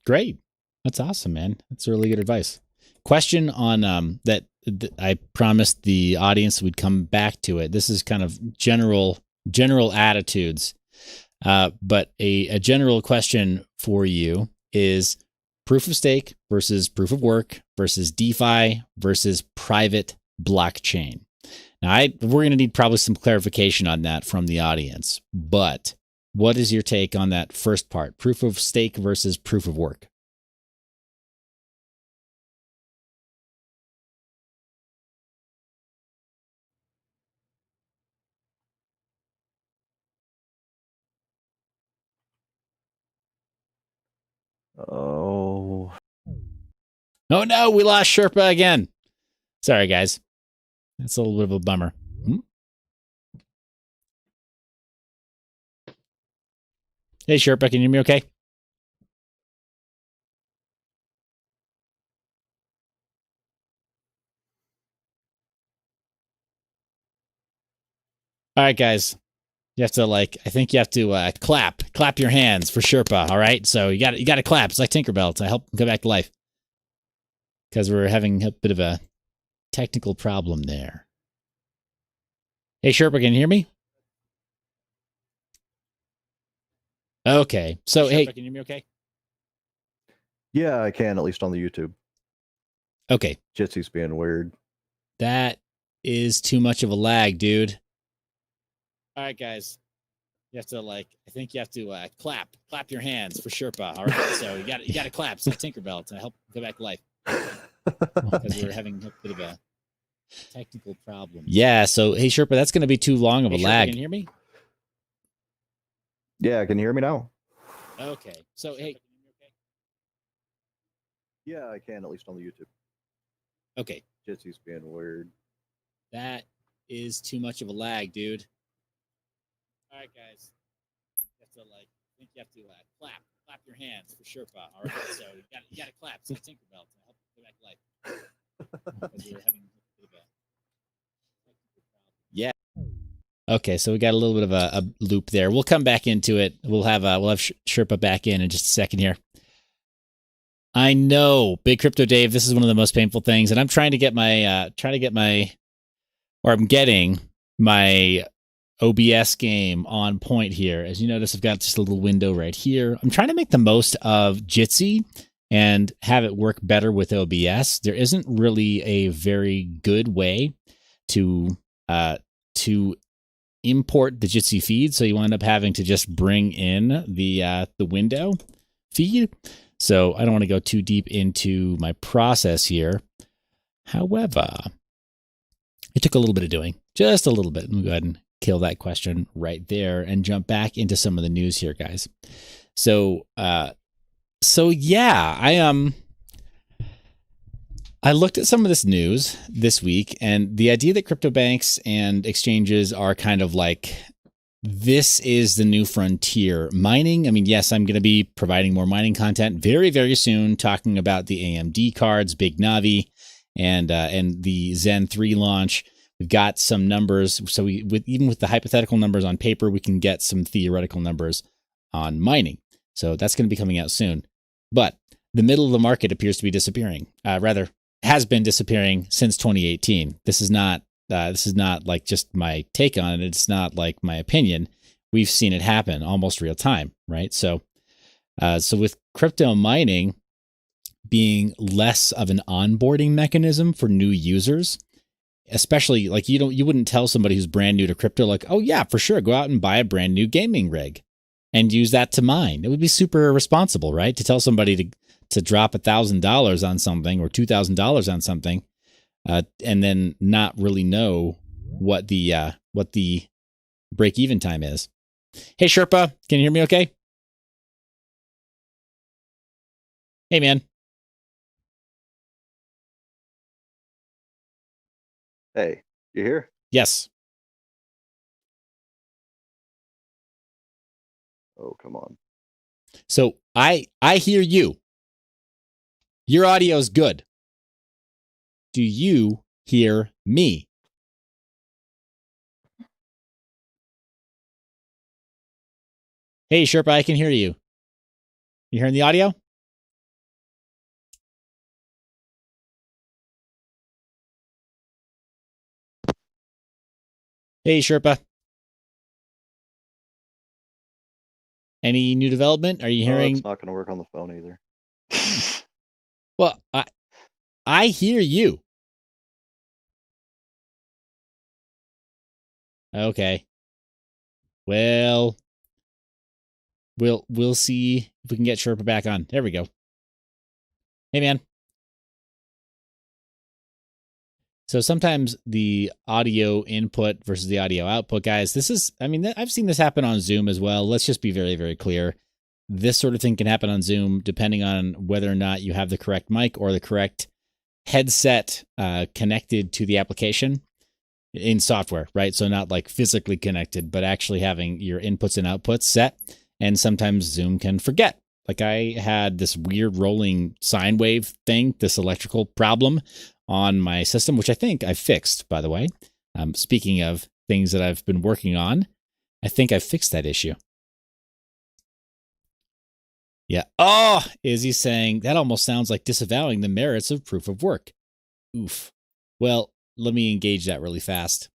Great. That's awesome, man. That's really good advice. Question on that I promised the audience we'd come back to it. This is kind of general attitudes. But a general question for you is proof of stake versus proof of work versus DeFi versus private blockchain. Now, we're going to need probably some clarification on that from the audience, but what is your take on that first part, proof of stake versus proof of work? Oh, Oh no, we lost Sherpa again. Sorry, guys. That's a little bit of a bummer. Hey, Sherpa, can you hear me okay? All right, guys. You have to I think you have to clap your hands for Sherpa. All right, so you got to clap. It's like Tinkerbell to help him come back to life because we're having a bit of a technical problem there. Hey, Sherpa, can you hear me? Okay, so hey, Sherpa, can you hear me okay? yeah, I can, at least on the YouTube. Okay, Jitsy's being weird. That is too much of a lag, dude. All right, guys. You have to I think you have to clap your hands for Sherpa. All right, so you got to clap. So Tinkerbell to help go back to life because we were having a bit of a technical problem. Yeah. So hey, Sherpa, that's going to be too long of a lag. Can you hear me? Yeah, can you hear me now? Okay. So hey. Yeah, I can, at least on the YouTube. Okay. Jitsy's being weird. That is too much of a lag, dude. All right, guys. You have to I think you have to clap your hands for Sherpa. All right, so you got to clap. So Tinkerbell to help go back to life because we were having a bit of a technical problem. Yeah. Okay, so we got a little bit of a loop there. We'll come back into it. We'll have Sherpa back in just a second here. I know, Big Crypto Dave. This is one of the most painful things, and I'm trying to get I'm getting my OBS game on point here. As you notice, I've got just a little window right here. I'm trying to make the most of Jitsi and have it work better with OBS. There isn't really a very good way to import the Jitsi feed, so you wind up having to just bring in the window feed. So I don't want to go too deep into my process here. However, it took a little bit of doing, just a little bit. Let me go ahead and kill that question right there and jump back into some of the news here, guys. So yeah, I looked at some of this news this week, and the idea that crypto banks and exchanges are kind of this is the new frontier. Mining, I mean, yes, I'm going to be providing more mining content very, very soon, talking about the AMD cards, Big Navi, and the Zen 3 launch. We've got some numbers. So even with the hypothetical numbers on paper, we can get some theoretical numbers on mining. So that's going to be coming out soon. But the middle of the market appears to be disappearing. Rather, has been disappearing since 2018. This is not just my take on it. It's not like my opinion. We've seen it happen almost real time, right? So with crypto mining being less of an onboarding mechanism for new users, especially you wouldn't tell somebody who's brand new to crypto, oh yeah, for sure, go out and buy a brand new gaming rig and use that to mine. It would be super irresponsible, right? To tell somebody to drop $1,000 on something or $2,000 on something, and then not really know what the break even time is. Hey Sherpa, can you hear me okay? Hey man. Hey, you here? Yes. Oh, come on. So I hear you. Your audio is good. Do you hear me? Hey Sherpa, I can hear you. You hearing the audio? Hey Sherpa. Any new development? Are you hearing? It's not going to work on the phone either. Well, I hear you. Okay. Well, we'll see if we can get Sherpa back on. There we go. Hey man. So sometimes the audio input versus the audio output, guys, I've seen this happen on Zoom as well. Let's just be very, very clear. This sort of thing can happen on Zoom depending on whether or not you have the correct mic or the correct headset connected to the application in software, right? So not physically connected, but actually having your inputs and outputs set. And sometimes Zoom can forget. I had this weird rolling sine wave thing, this electrical problem on my system, which I think I fixed, by the way. Speaking of things that I've been working on, I think I fixed that issue. Yeah. Oh, Izzy saying that almost sounds like disavowing the merits of proof of work. Oof. Well, let me engage that really fast.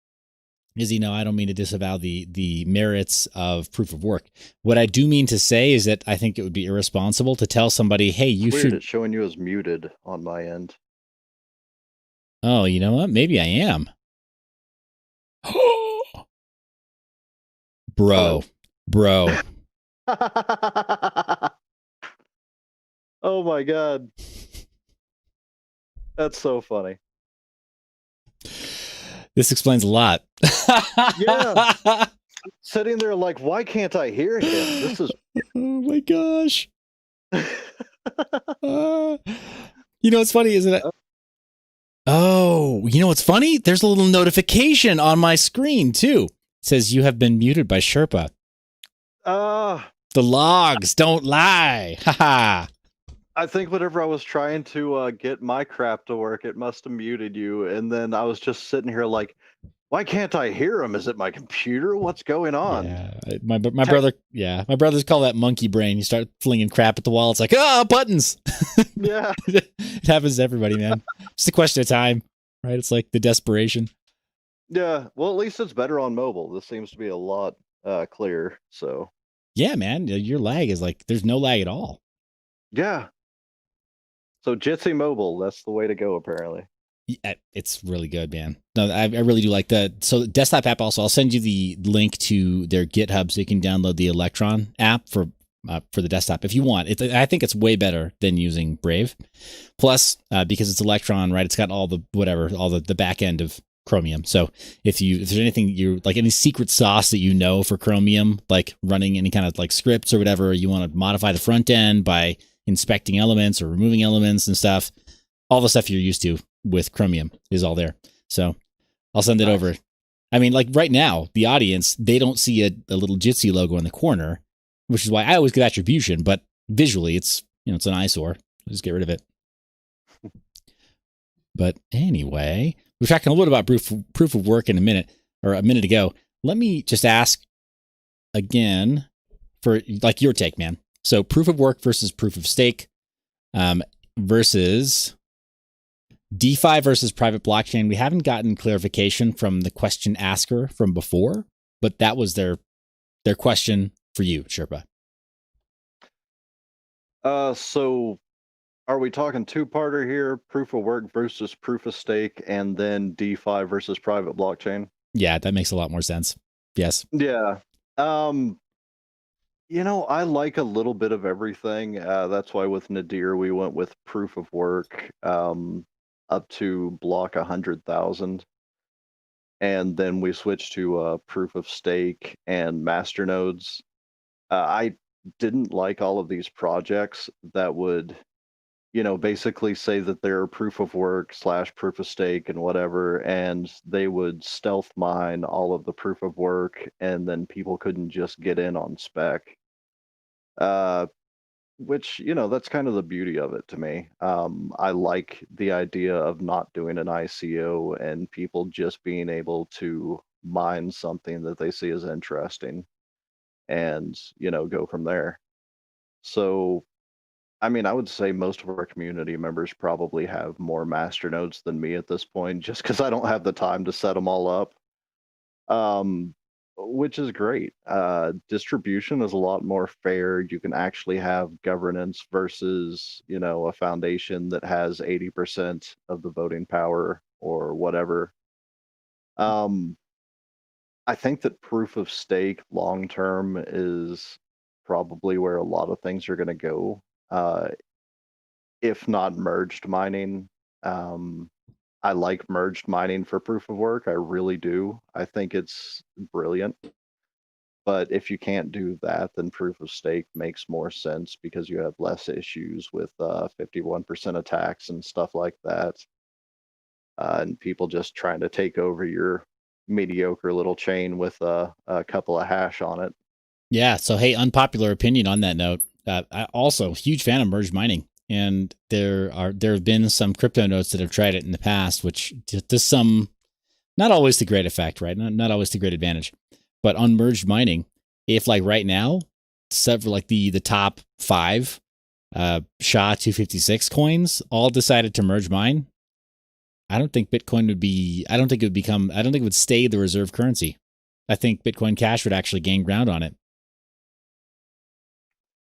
Izzy, no, I don't mean to disavow the merits of proof of work. What I do mean to say is that I think it would be irresponsible to tell somebody, hey, you should... It's showing you as muted on my end. Oh, you know what? Maybe I am. Bro. Bro. Oh my god, that's so funny. This explains a lot. Yeah, sitting there like, why can't I hear him? This is. Oh my gosh. Uh, you know what's funny, isn't it? Oh, you know what's funny? There's a little notification on my screen too. It says you have been muted by Sherpa. The logs don't lie. Haha. I think whenever I was trying to get my crap to work, it must have muted you, and then I was just sitting here like, why can't I hear him? Is it my computer? What's going on? Yeah, my brother. Yeah, my brothers call that monkey brain. You start flinging crap at the wall. It's like, buttons. Yeah. It happens to everybody, man. It's a question of time, right? It's like the desperation. Yeah. Well, at least it's better on mobile. This seems to be a lot clearer. So. Yeah, man. Your lag is like there's no lag at all. Yeah. So Jitsi Mobile, that's the way to go, apparently. Yeah, it's really good, man. No, I really do like that. So the desktop app also, I'll send you the link to their GitHub so you can download the Electron app for the desktop if you want. I think it's way better than using Brave. Plus, because it's Electron, right? It's got all the back end of Chromium. So if there's anything you like, any secret sauce that you know for Chromium, like running any kind of like scripts or whatever, you want to modify the front end by inspecting elements or removing elements and stuff, all the stuff you're used to with Chromium is all there. So I'll send it over. I mean, like right now, the audience, they don't see a little Jitsi logo in the corner, which is why I always get attribution, but visually it's an eyesore. Just get rid of it. But anyway, we're talking a little about proof of work in a minute ago. Let me just ask again for like your take, man. So proof of work versus proof of stake, versus DeFi versus private blockchain. We haven't gotten clarification from the question asker from before, but that was their question for you, Sherpa. So are we talking two-parter here? Proof of work versus proof of stake, and then DeFi versus private blockchain? Yeah, that makes a lot more sense. Yes. Yeah. I like a little bit of everything. That's why with Nadir we went with proof of work up to block 100,000, and then we switched to proof of stake and master nodes. I didn't like all of these projects that would, basically say that they're proof of work / proof of stake and whatever, and they would stealth mine all of the proof of work, and then people couldn't just get in on spec. Which, that's kind of the beauty of it to me. I like the idea of not doing an ICO and people just being able to mine something that they see as interesting and, go from there. So, I mean, I would say most of our community members probably have more master nodes than me at this point, just because I don't have the time to set them all up. Which is great. Distribution is a lot more fair. You can actually have governance versus, a foundation that has 80% of the voting power or whatever. I think that proof of stake long term is probably where a lot of things are going to go, if not merged mining. I like merged mining for proof of work. I really do. I think it's brilliant. But if you can't do that, then proof of stake makes more sense because you have less issues with 51% attacks and stuff like that. And people just trying to take over your mediocre little chain with a couple of hash on it. Yeah. So, hey, unpopular opinion on that note. I also huge fan of merge mining, and there have been some crypto nodes that have tried it in the past, which to some, not always to great effect, right? Not always to great advantage, but on merged mining, if like right now, several like the top 5 SHA-256 coins all decided to merge mine, I don't think Bitcoin would be. I don't think it would stay the reserve currency. I think Bitcoin Cash would actually gain ground on it.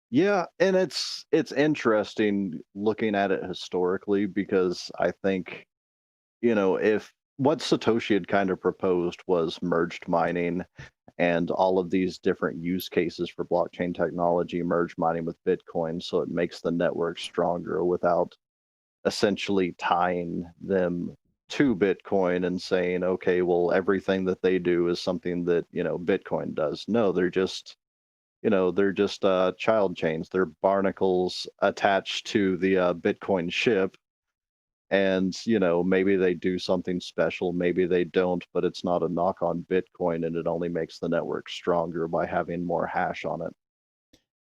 Yeah, and it's interesting looking at it historically because I think, if what Satoshi had kind of proposed was merged mining and all of these different use cases for blockchain technology, merge mining with Bitcoin, so it makes the network stronger without essentially tying them to Bitcoin and saying, okay, well, everything that they do is something that, Bitcoin does. No, they're just child chains. They're barnacles attached to the Bitcoin ship. And, maybe they do something special, maybe they don't, but it's not a knock on Bitcoin, and it only makes the network stronger by having more hash on it.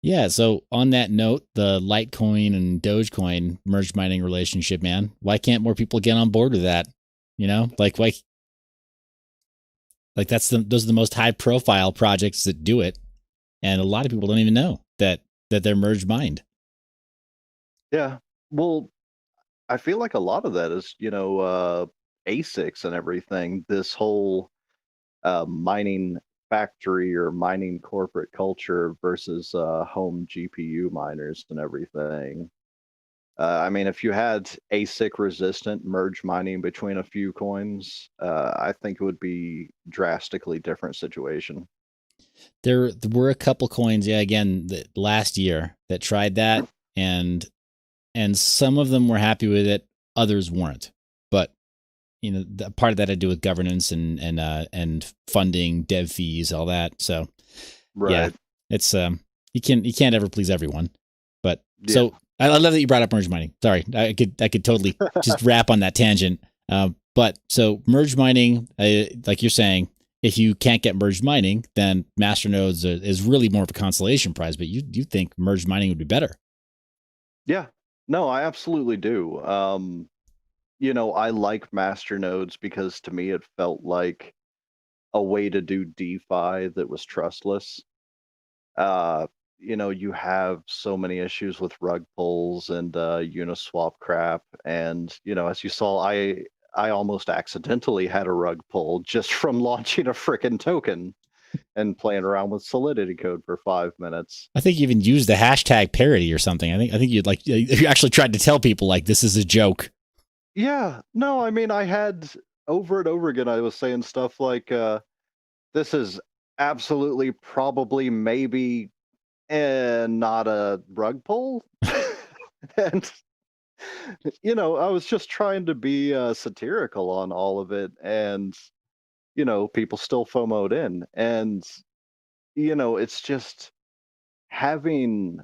Yeah. So on that note, the Litecoin and Dogecoin merge mining relationship, man, why can't more people get on board with that? Like why like those are the most high profile projects that do it. And a lot of people don't even know that they're merge mined. Yeah. Well, I feel like a lot of that is, ASICs and everything. This whole mining factory or mining corporate culture versus home GPU miners and everything. I mean, if you had ASIC resistant merge mining between a few coins, I think it would be drastically different situation. There were a couple coins, yeah, again, last year that tried that, and some of them were happy with it, others weren't. But part of that had to do with governance and funding, dev fees, all that. So yeah, Right. it's you can't ever please everyone. But Yeah. so I love that you brought up merge mining. Sorry, I could totally just wrap on that tangent. But so merge mining, like you're saying, if you can't get merge mining, then masternodes is really more of a consolation prize. But you think merge mining would be better? Yeah. No, I absolutely do. I like master nodes because to me it felt like a way to do DeFi that was trustless. Uh, you have so many issues with rug pulls and Uniswap crap, and as you saw, I almost accidentally had a rug pull just from launching a frickin' token and playing around with Solidity code for 5 minutes. I think you even used the hashtag parody or something. I think you actually tried to tell people like this is a joke. Yeah, no, I mean I had over and over again I was saying stuff like this is absolutely probably maybe not a rug pull. And I was just trying to be satirical on all of it, and people still FOMO'd in, and it's just having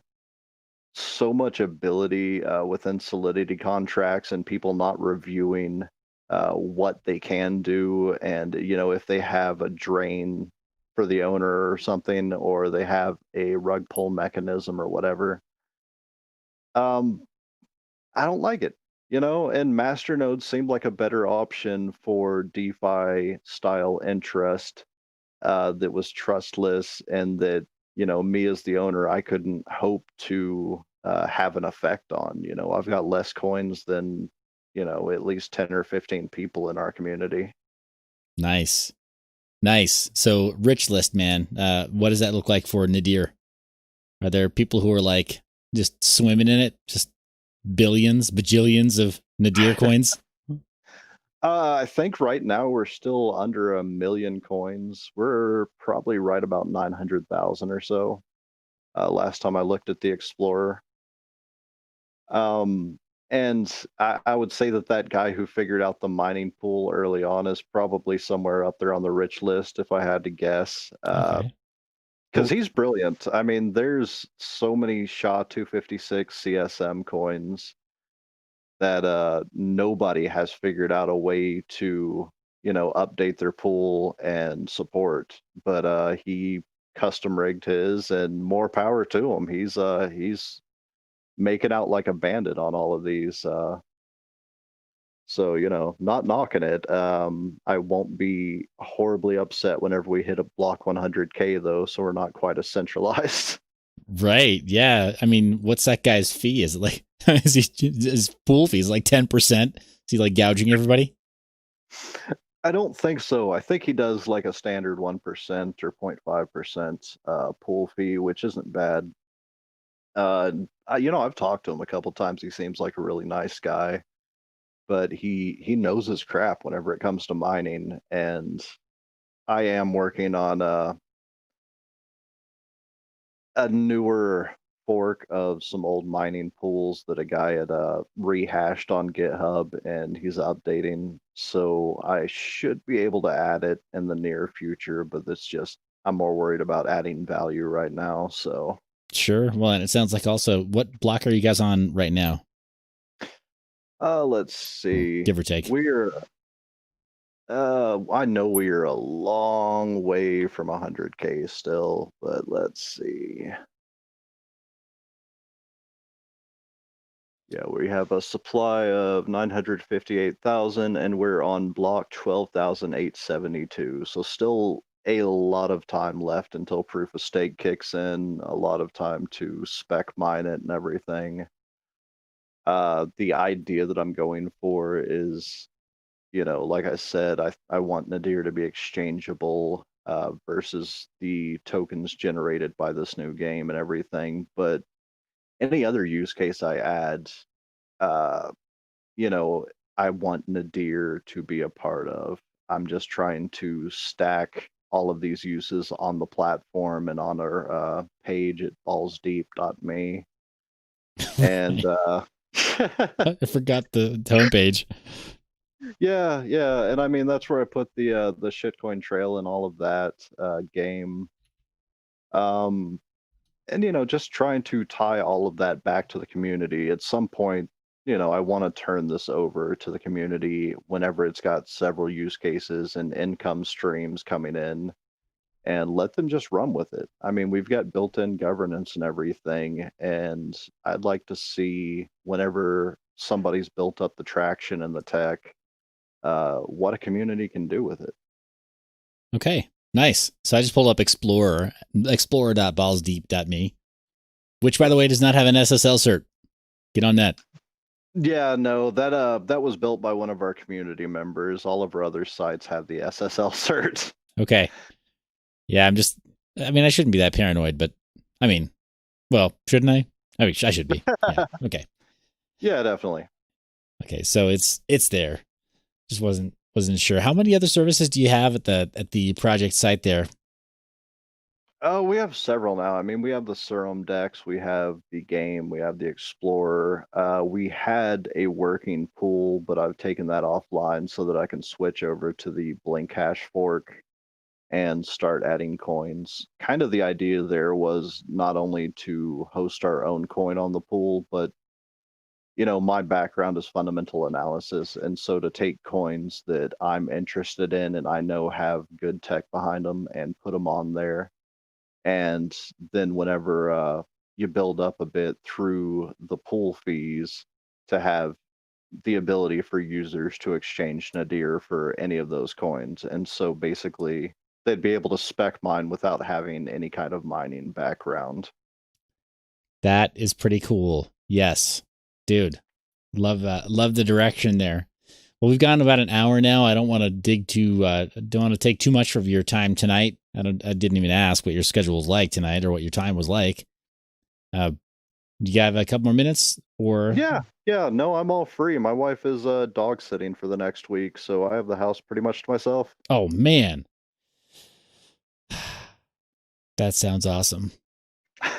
so much ability within Solidity contracts and people not reviewing what they can do, and if they have a drain for the owner or something, or they have a rug pull mechanism or whatever. Um, I don't like it, and Masternode seemed like a better option for DeFi style interest that was trustless and that, me as the owner, I couldn't hope to have an effect on. I've got less coins than, at least 10 or 15 people in our community. Nice, nice. So rich list, man. What does that look like for Nadir? Are there people who are like just swimming in it, just billions, bajillions of Nadir coins? I think right now we're still under 1 million coins. We're probably right about 900,000 or so. Last time I looked at the Explorer. Um, and I would say that that guy who figured out the mining pool early on is probably somewhere up there on the rich list, if I had to guess. Okay. Because Well, he's brilliant. I mean, there's so many SHA-256 CSM coins that nobody has figured out a way to, update their pool and support. But he custom rigged his, and more power to him. He's making out like a bandit on all of these. So, not knocking it. I won't be horribly upset whenever we hit a block 100K though, so we're not quite as centralized. right. Yeah. I mean, what's that guy's fee? Is it like his pool fee is like 10%? Is he like gouging everybody? I don't think so. I think he does like a standard 1% or 0.5% pool fee, which isn't bad. I've talked to him a couple times. He seems like a really nice guy. but he knows his crap whenever it comes to mining. And I am working on a newer fork of some old mining pools that a guy had rehashed on GitHub, and he's updating. So I should be able to add it in the near future, but it's just I'm more worried about adding value right now. So Sure. Well, and it sounds like also, what block are you guys on right now? let's see. Give or take. We're I know we are a long way from 100K still, but let's see. Yeah, we have a supply of 958,000 and we're on block 12,872. So still a lot of time left until proof of stake kicks in, a lot of time to spec mine it and everything. The idea that I'm going for is, like I said, I want Nadir to be exchangeable versus the tokens generated by this new game and everything. But any other use case I add, uh, I want Nadir to be a part of. I'm just trying to stack all of these uses on the platform and on our page at ballsdeep.me. And I forgot the homepage. yeah, and I mean that's where I put the shitcoin trail and all of that game. And just trying to tie all of that back to the community. At some point, I want to turn this over to the community whenever it's got several use cases and income streams coming in, and let them just run with it. I mean, we've got built-in governance and everything, and I'd like to see whenever somebody's built up the traction and the tech, what a community can do with it. Okay, nice. So I just pulled up explorer.ballsdeep.me, which, by the way, does not have an SSL cert. Get on that. Yeah, no, that was built by one of our community members. All of our other sites have the SSL cert. Okay. Yeah, I mean, I shouldn't be that paranoid, but I mean, well, shouldn't I? I mean, I should be. Yeah. Okay. Yeah, definitely. Okay, so it's there. Just wasn't sure. How many other services do you have at the project site there? Oh, we have several now. I mean, we have the Serum Dex, we have the game, we have the Explorer. We had a working pool, but I've taken that offline so that I can switch over to the Blink Hash fork and start adding coins. Kind of the idea there was not only to host our own coin on the pool, but my background is fundamental analysis. And so to take coins that I'm interested in and I know have good tech behind them and put them on there. And then whenever you build up a bit through the pool fees, to have the ability for users to exchange Nadir for any of those coins. And so basically, they'd be able to spec mine without having any kind of mining background. That is pretty cool. Yes, dude, love that. Love the direction there. Well, we've gone about an hour now. I don't want to don't want to take too much of your time tonight. I didn't even ask what your schedule was like tonight or what your time was like. Do you have a couple more minutes or? Yeah. No, I'm all free. My wife is dog sitting for the next week, so I have the house pretty much to myself. Oh man, that sounds awesome.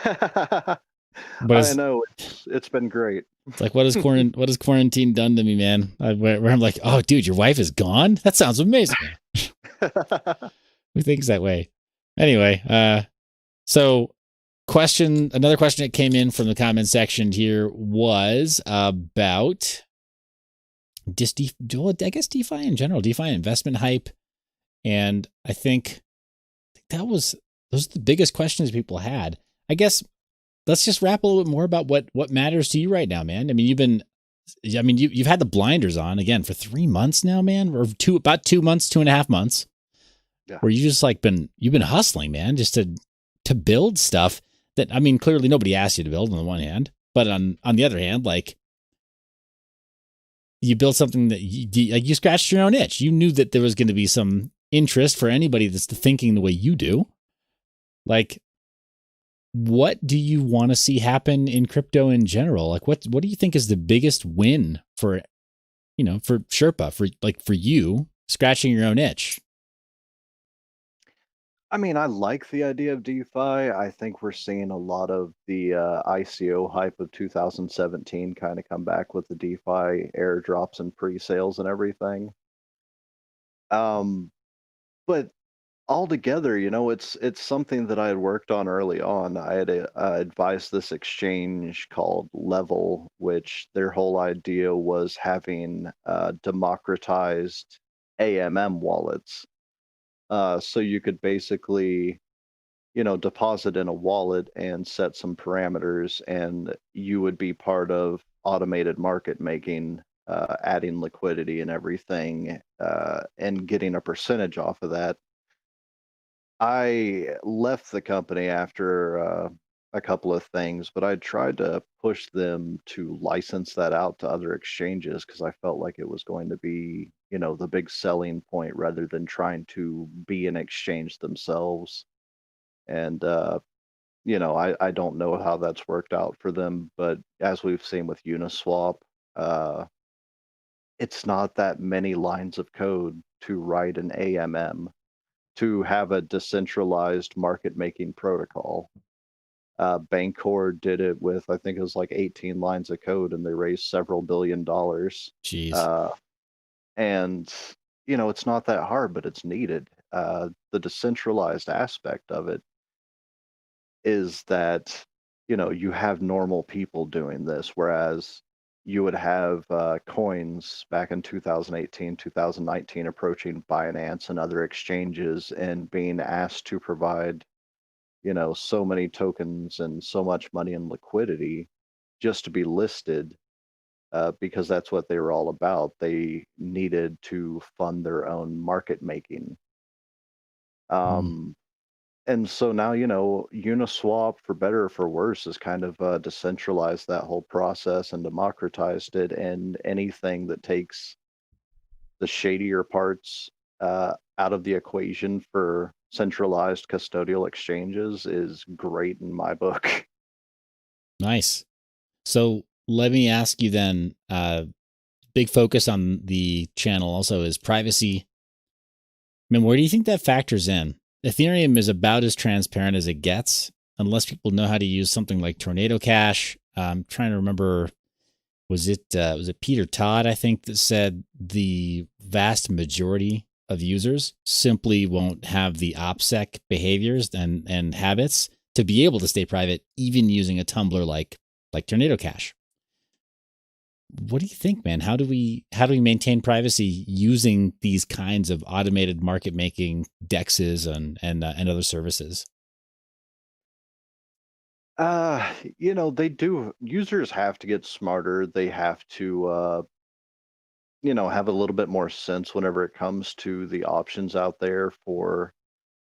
But I know it's been great. It's like, what has quarantine done to me, man? Where I'm like, oh, dude, your wife is gone? That sounds amazing. Who thinks that way? Anyway, so another question that came in from the comment section here was about just I guess DeFi in general, DeFi investment hype. And I think those are the biggest questions people had. I guess let's just wrap a little bit more about what matters to you right now, man. I mean, you've had the blinders on again for 3 months now, man, or about 2 months, 2.5 months. Yeah. Where you just you've been hustling, man, just to build stuff that, I mean, clearly nobody asked you to build on the one hand, but on the other hand, like, you built something that you scratched your own itch. You knew that there was going to be some interest for anybody that's thinking the way you do. Like, what do you want to see happen in crypto in general? Like, what do you think is the biggest win for for Sherpa, for you scratching your own itch. I mean, I like the idea of DeFi. I think we're seeing a lot of the ICO hype of 2017 kind of come back with the DeFi airdrops and pre-sales and everything. Um, but altogether, it's something that I had worked on early on. I had advised this exchange called Level, which their whole idea was having democratized AMM wallets. So you could basically, deposit in a wallet and set some parameters, and you would be part of automated market making, adding liquidity and everything, and getting a percentage off of that. I left the company after a couple of things, but I tried to push them to license that out to other exchanges because I felt like it was going to be, the big selling point rather than trying to be an exchange themselves. And I don't know how that's worked out for them, but as we've seen with Uniswap, uh, it's not that many lines of code to write an AMM to have a decentralized market making protocol. Bancor did it with, I think it was like 18 lines of code, and they raised several $billion. Jeez. Uh, and, it's not that hard, but it's needed. The decentralized aspect of it is that, you have normal people doing this, whereas you would have coins back in 2018, 2019 approaching Binance and other exchanges and being asked to provide, so many tokens and so much money and liquidity just to be listed, because that's what they were all about. They needed to fund their own market making. Mm. Um, and so now, Uniswap, for better or for worse, has kind of decentralized that whole process and democratized it. And anything that takes the shadier parts out of the equation for centralized custodial exchanges is great in my book. Nice. So let me ask you then, big focus on the channel also is privacy. I mean, where do you think that factors in? Ethereum is about as transparent as it gets, unless people know how to use something like Tornado Cash. I'm trying to remember, was it Peter Todd, I think, that said the vast majority of users simply won't have the OPSEC behaviors and habits to be able to stay private, even using a tumbler like Tornado Cash. What do you think, man? How do we maintain privacy using these kinds of automated market making dexes and other services? They do. Users have to get smarter. They have to, have a little bit more sense whenever it comes to the options out there for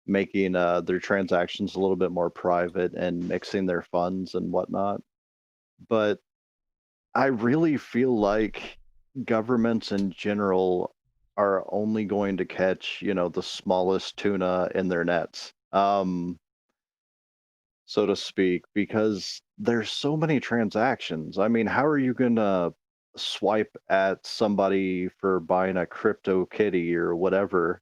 making their transactions a little bit more private and mixing their funds and whatnot. But I really feel like governments in general are only going to catch, the smallest tuna in their nets, so to speak, because there's so many transactions. I mean, how are you going to swipe at somebody for buying a crypto kitty or whatever,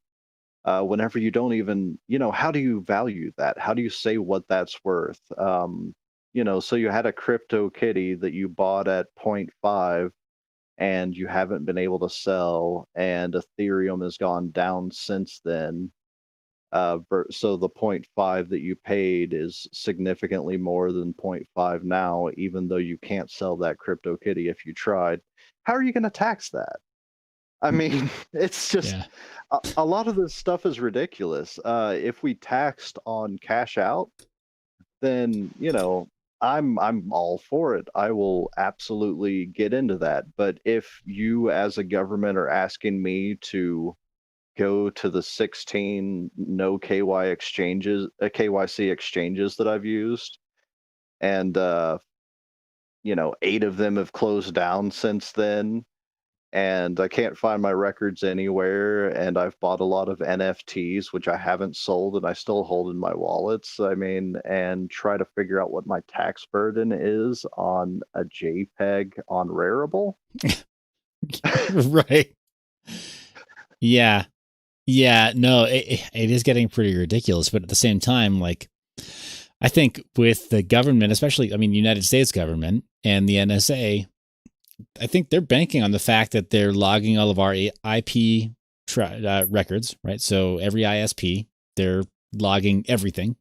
whenever you don't even, how do you value that? How do you say what that's worth? So you had a crypto kitty that you bought at point 0.5 and you haven't been able to sell, and Ethereum has gone down since then. So the point 0.5 that you paid is significantly more than point 0.5 now, even though you can't sell that crypto kitty if you tried. How are you going to tax that? I mean, it's just Yeah. a lot of this stuff is ridiculous. If we taxed on cash out, then I'm all for it. I will absolutely get into that. But if you as a government are asking me to go to the 16 no KYC exchanges that I've used, and 8 of them have closed down since then, and I can't find my records anywhere, and I've bought a lot of NFTs which I haven't sold and I still hold in my wallets. I mean, and try to figure out what my tax burden is on a JPEG on Rarible. Right. Yeah. Yeah. No, it is getting pretty ridiculous. But at the same time, like, I think with the government, especially, I mean, United States government and the NSA, I think they're banking on the fact that they're logging all of our IP records, right? So every ISP, they're logging everything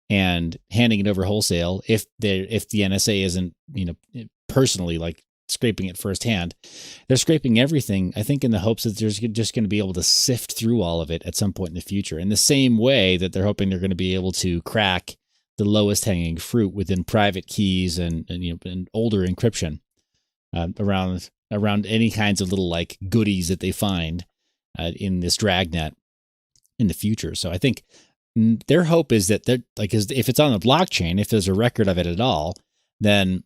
and handing it over wholesale. If the NSA isn't, personally like scraping it firsthand, they're scraping everything. I think in the hopes that they're just going to be able to sift through all of it at some point in the future. In the same way that they're hoping they're going to be able to crack the lowest hanging fruit within private keys and older encryption around any kinds of little like goodies that they find in this dragnet in the future. So I think their hope is that they're like, if it's on the blockchain, if there's a record of it at all, then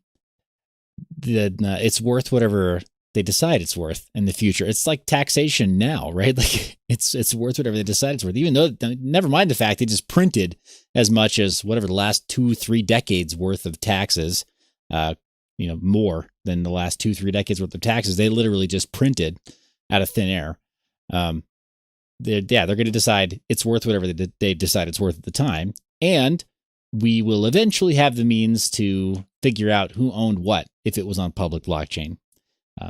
it's worth whatever they decide it's worth in the future. It's like taxation now, right? Like it's worth whatever they decide it's worth, even though, never mind the fact they just printed as much as whatever the last 2-3 decades worth of taxes, more than the last 2-3 decades worth of taxes. They literally just printed out of thin air. They're going to decide it's worth whatever they decide it's worth at the time. And we will eventually have the means to figure out who owned what if it was on public blockchain.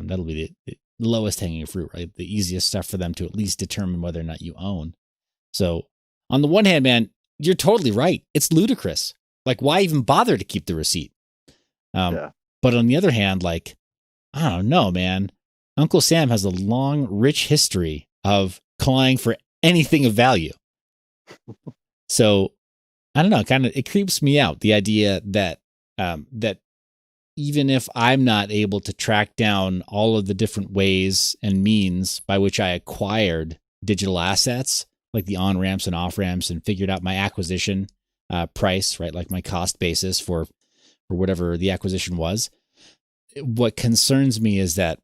That'll be the lowest hanging fruit, right? The easiest stuff for them to at least determine whether or not you own. So on the one hand, man, you're totally right. It's ludicrous. Like, why even bother to keep the receipt? But on the other hand, like, I don't know, man. Uncle Sam has a long, rich history of clawing for anything of value. So I don't know, it creeps me out, the idea that that even if I'm not able to track down all of the different ways and means by which I acquired digital assets, like the on-ramps and off-ramps, and figured out my acquisition price, right? Like my cost basis for whatever the acquisition was. What concerns me is that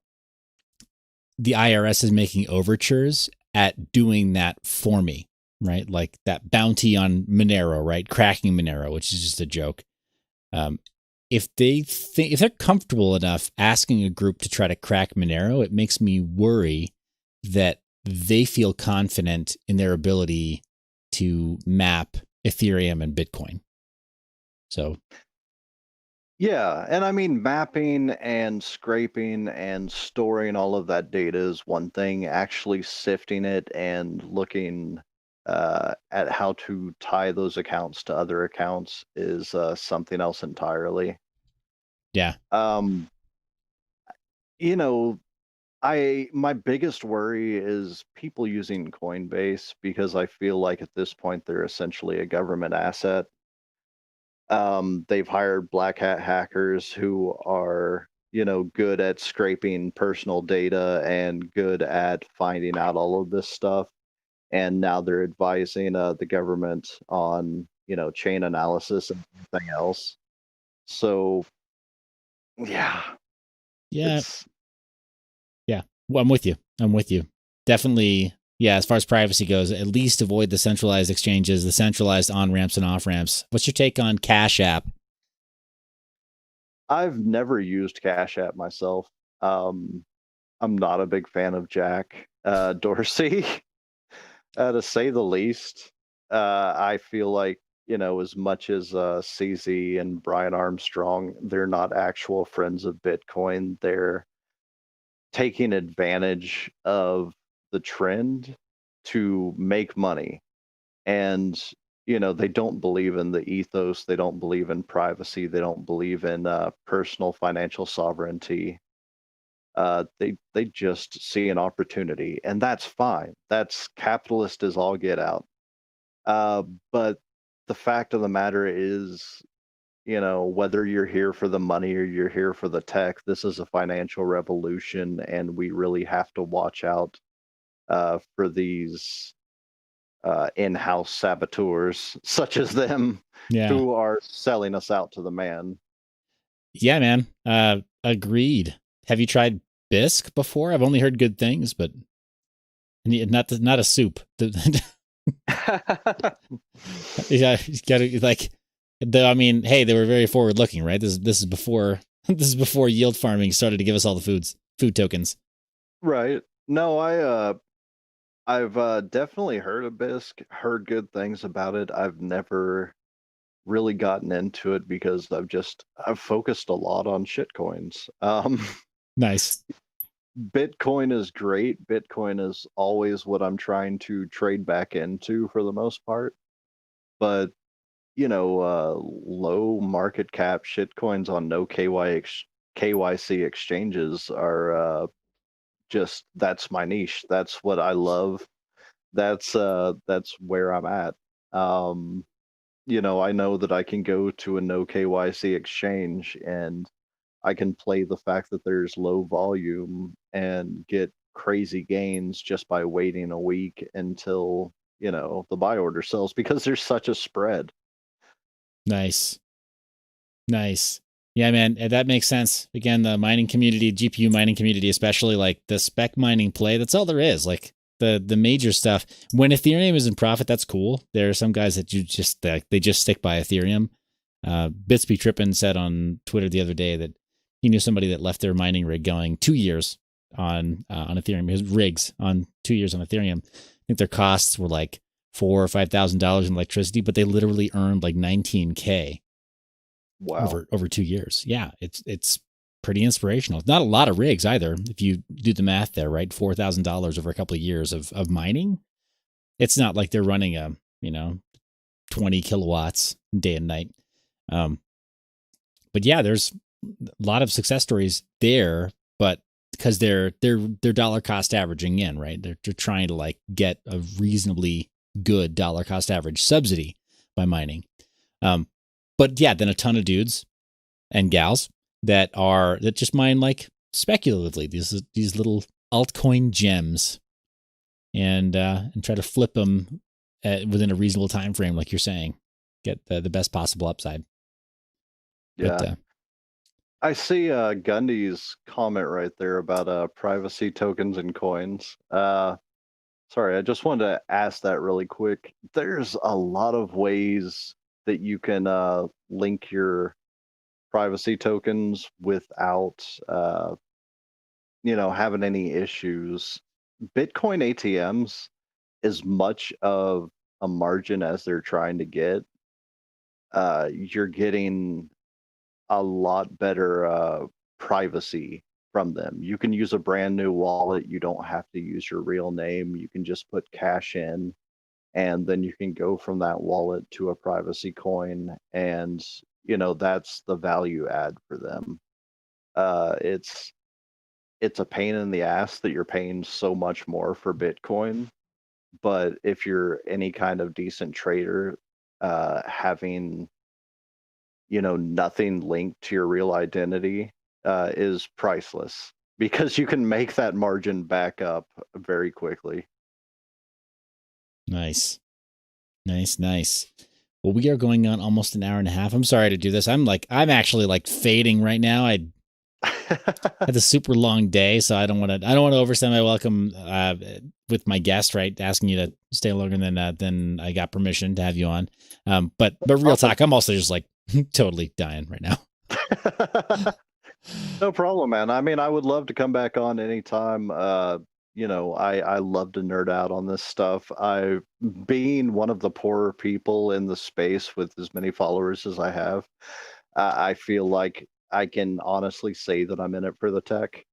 the IRS is making overtures at doing that for me, right? Like that bounty on Monero, right? Cracking Monero, which is just a joke. If they're comfortable enough asking a group to try to crack Monero, it makes me worry that they feel confident in their ability to map Ethereum and Bitcoin. So, yeah, and I mean, mapping and scraping and storing all of that data is one thing. Actually sifting it and looking at how to tie those accounts to other accounts is something else entirely. Yeah. My biggest worry is people using Coinbase, because I feel like at this point they're essentially a government asset. They've hired black hat hackers who are, good at scraping personal data and good at finding out all of this stuff. And now they're advising the government on, chain analysis and everything else. So, yeah. Yeah. Yeah. Well, I'm with you. Definitely. Yeah. As far as privacy goes, at least avoid the centralized exchanges, the centralized on-ramps and off-ramps. What's your take on Cash App? I've never used Cash App myself. I'm not a big fan of Jack Dorsey, to say the least. I feel like, as much as CZ and Brian Armstrong, they're not actual friends of Bitcoin. They're taking advantage of the trend to make money. And, they don't believe in the ethos. They don't believe in privacy. They don't believe in personal financial sovereignty. They just see an opportunity, and that's fine. That's capitalist as all get out. But the fact of the matter is, whether you're here for the money or you're here for the tech, this is a financial revolution, and we really have to watch out for these in-house saboteurs such as them, who are selling us out to the man. Yeah, man. Agreed. Have you tried Bisque before? I've only heard good things, but not a soup. Yeah, you gotta like. I mean, hey, they were very forward looking, right? This is before yield farming started to give us all the food tokens. Right. No, I've definitely heard of Bisq, heard good things about it. I've never really gotten into it because I've focused a lot on shitcoins. Nice. Bitcoin is great. Bitcoin is always what I'm trying to trade back into for the most part. But, low market cap shitcoins on no KYC exchanges are just that's my niche. That's what I love. That's where I'm at. Um, I know that I can go to a no KYC exchange and I can play the fact that there's low volume and get crazy gains just by waiting a week until, the buy order sells because there's such a spread. Nice. Nice. Yeah, man, that makes sense. Again, the mining community, GPU mining community, especially like the spec mining play, that's all there is. Like the major stuff. When Ethereum is in profit, that's cool. There are some guys that they just stick by Ethereum. Bitsby Trippin said on Twitter the other day that he knew somebody that left their mining rig going 2 years on Ethereum. His rigs on 2 years on Ethereum. I think their costs were like $4,000 or $5,000 in electricity, but they literally earned like $19K. Wow. Over 2 years. Yeah, it's pretty inspirational. It's not a lot of rigs either. If you do the math there, right? $4,000 over a couple of years of mining. It's not like they're running a 20 kilowatts day and night. But yeah, there's a lot of success stories there, but because they're dollar cost averaging in, right? They're trying to like get a reasonably good dollar cost average subsidy by mining. But yeah, then a ton of dudes and gals that just mine like speculatively these little altcoin gems and try to flip them within a reasonable time frame, like you're saying, get the best possible upside. Yeah. But, I see Gundy's comment right there about privacy tokens and coins. Sorry, I just wanted to ask that really quick. There's a lot of ways that you can link your privacy tokens without having any issues. Bitcoin ATMs, as much of a margin as they're trying to get, you're getting a lot better privacy from them. You can use a brand new wallet. You don't have to use your real name. You can just put cash in, and then you can go from that wallet to a privacy coin, and that's the value add for them. It's a pain in the ass that you're paying so much more for Bitcoin, but if you're any kind of decent trader, having nothing linked to your real identity is priceless because you can make that margin back up very quickly. nice. Well, we are going on almost an hour and a half. I'm sorry to do this. I'm actually like fading right now. I had a super long day, so I don't want to overstay my welcome with my guest, right? Asking you to stay longer than I got permission to have you on. But real talk, I'm also just like totally dying right now. No problem, man. I mean, I would love to come back on anytime. I love to nerd out on this stuff. Being one of the poorer people in the space with as many followers as I have, I feel like I can honestly say that I'm in it for the tech.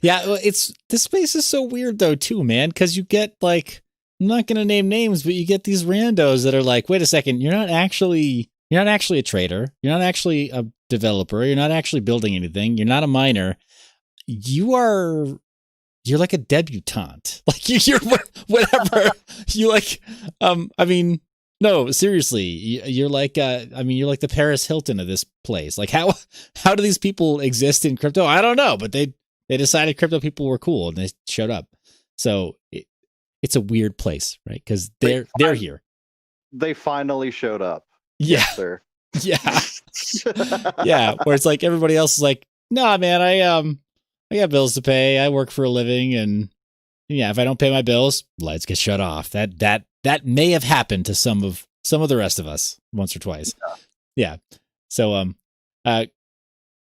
Yeah, well, this space is so weird though too, man, because you get like, I'm not gonna name names, but you get these randos that are like, wait a second, you're not actually a trader, you're not actually a developer, you're not actually building anything, you're not a miner, you're like a debutante, like you're whatever. You like, I mean, no, seriously, you're like, you're like the Paris Hilton of this place. Like, how do these people exist in crypto? I don't know, but they decided crypto people were cool and they showed up. So it's a weird place, right? Because they're here. They finally showed up. Yeah, yes, sir. Yeah, yeah. Where it's like everybody else is like, nah, man, I got bills to pay. I work for a living, and yeah, if I don't pay my bills, lights get shut off. That may have happened to some of the rest of us once or twice. Yeah. So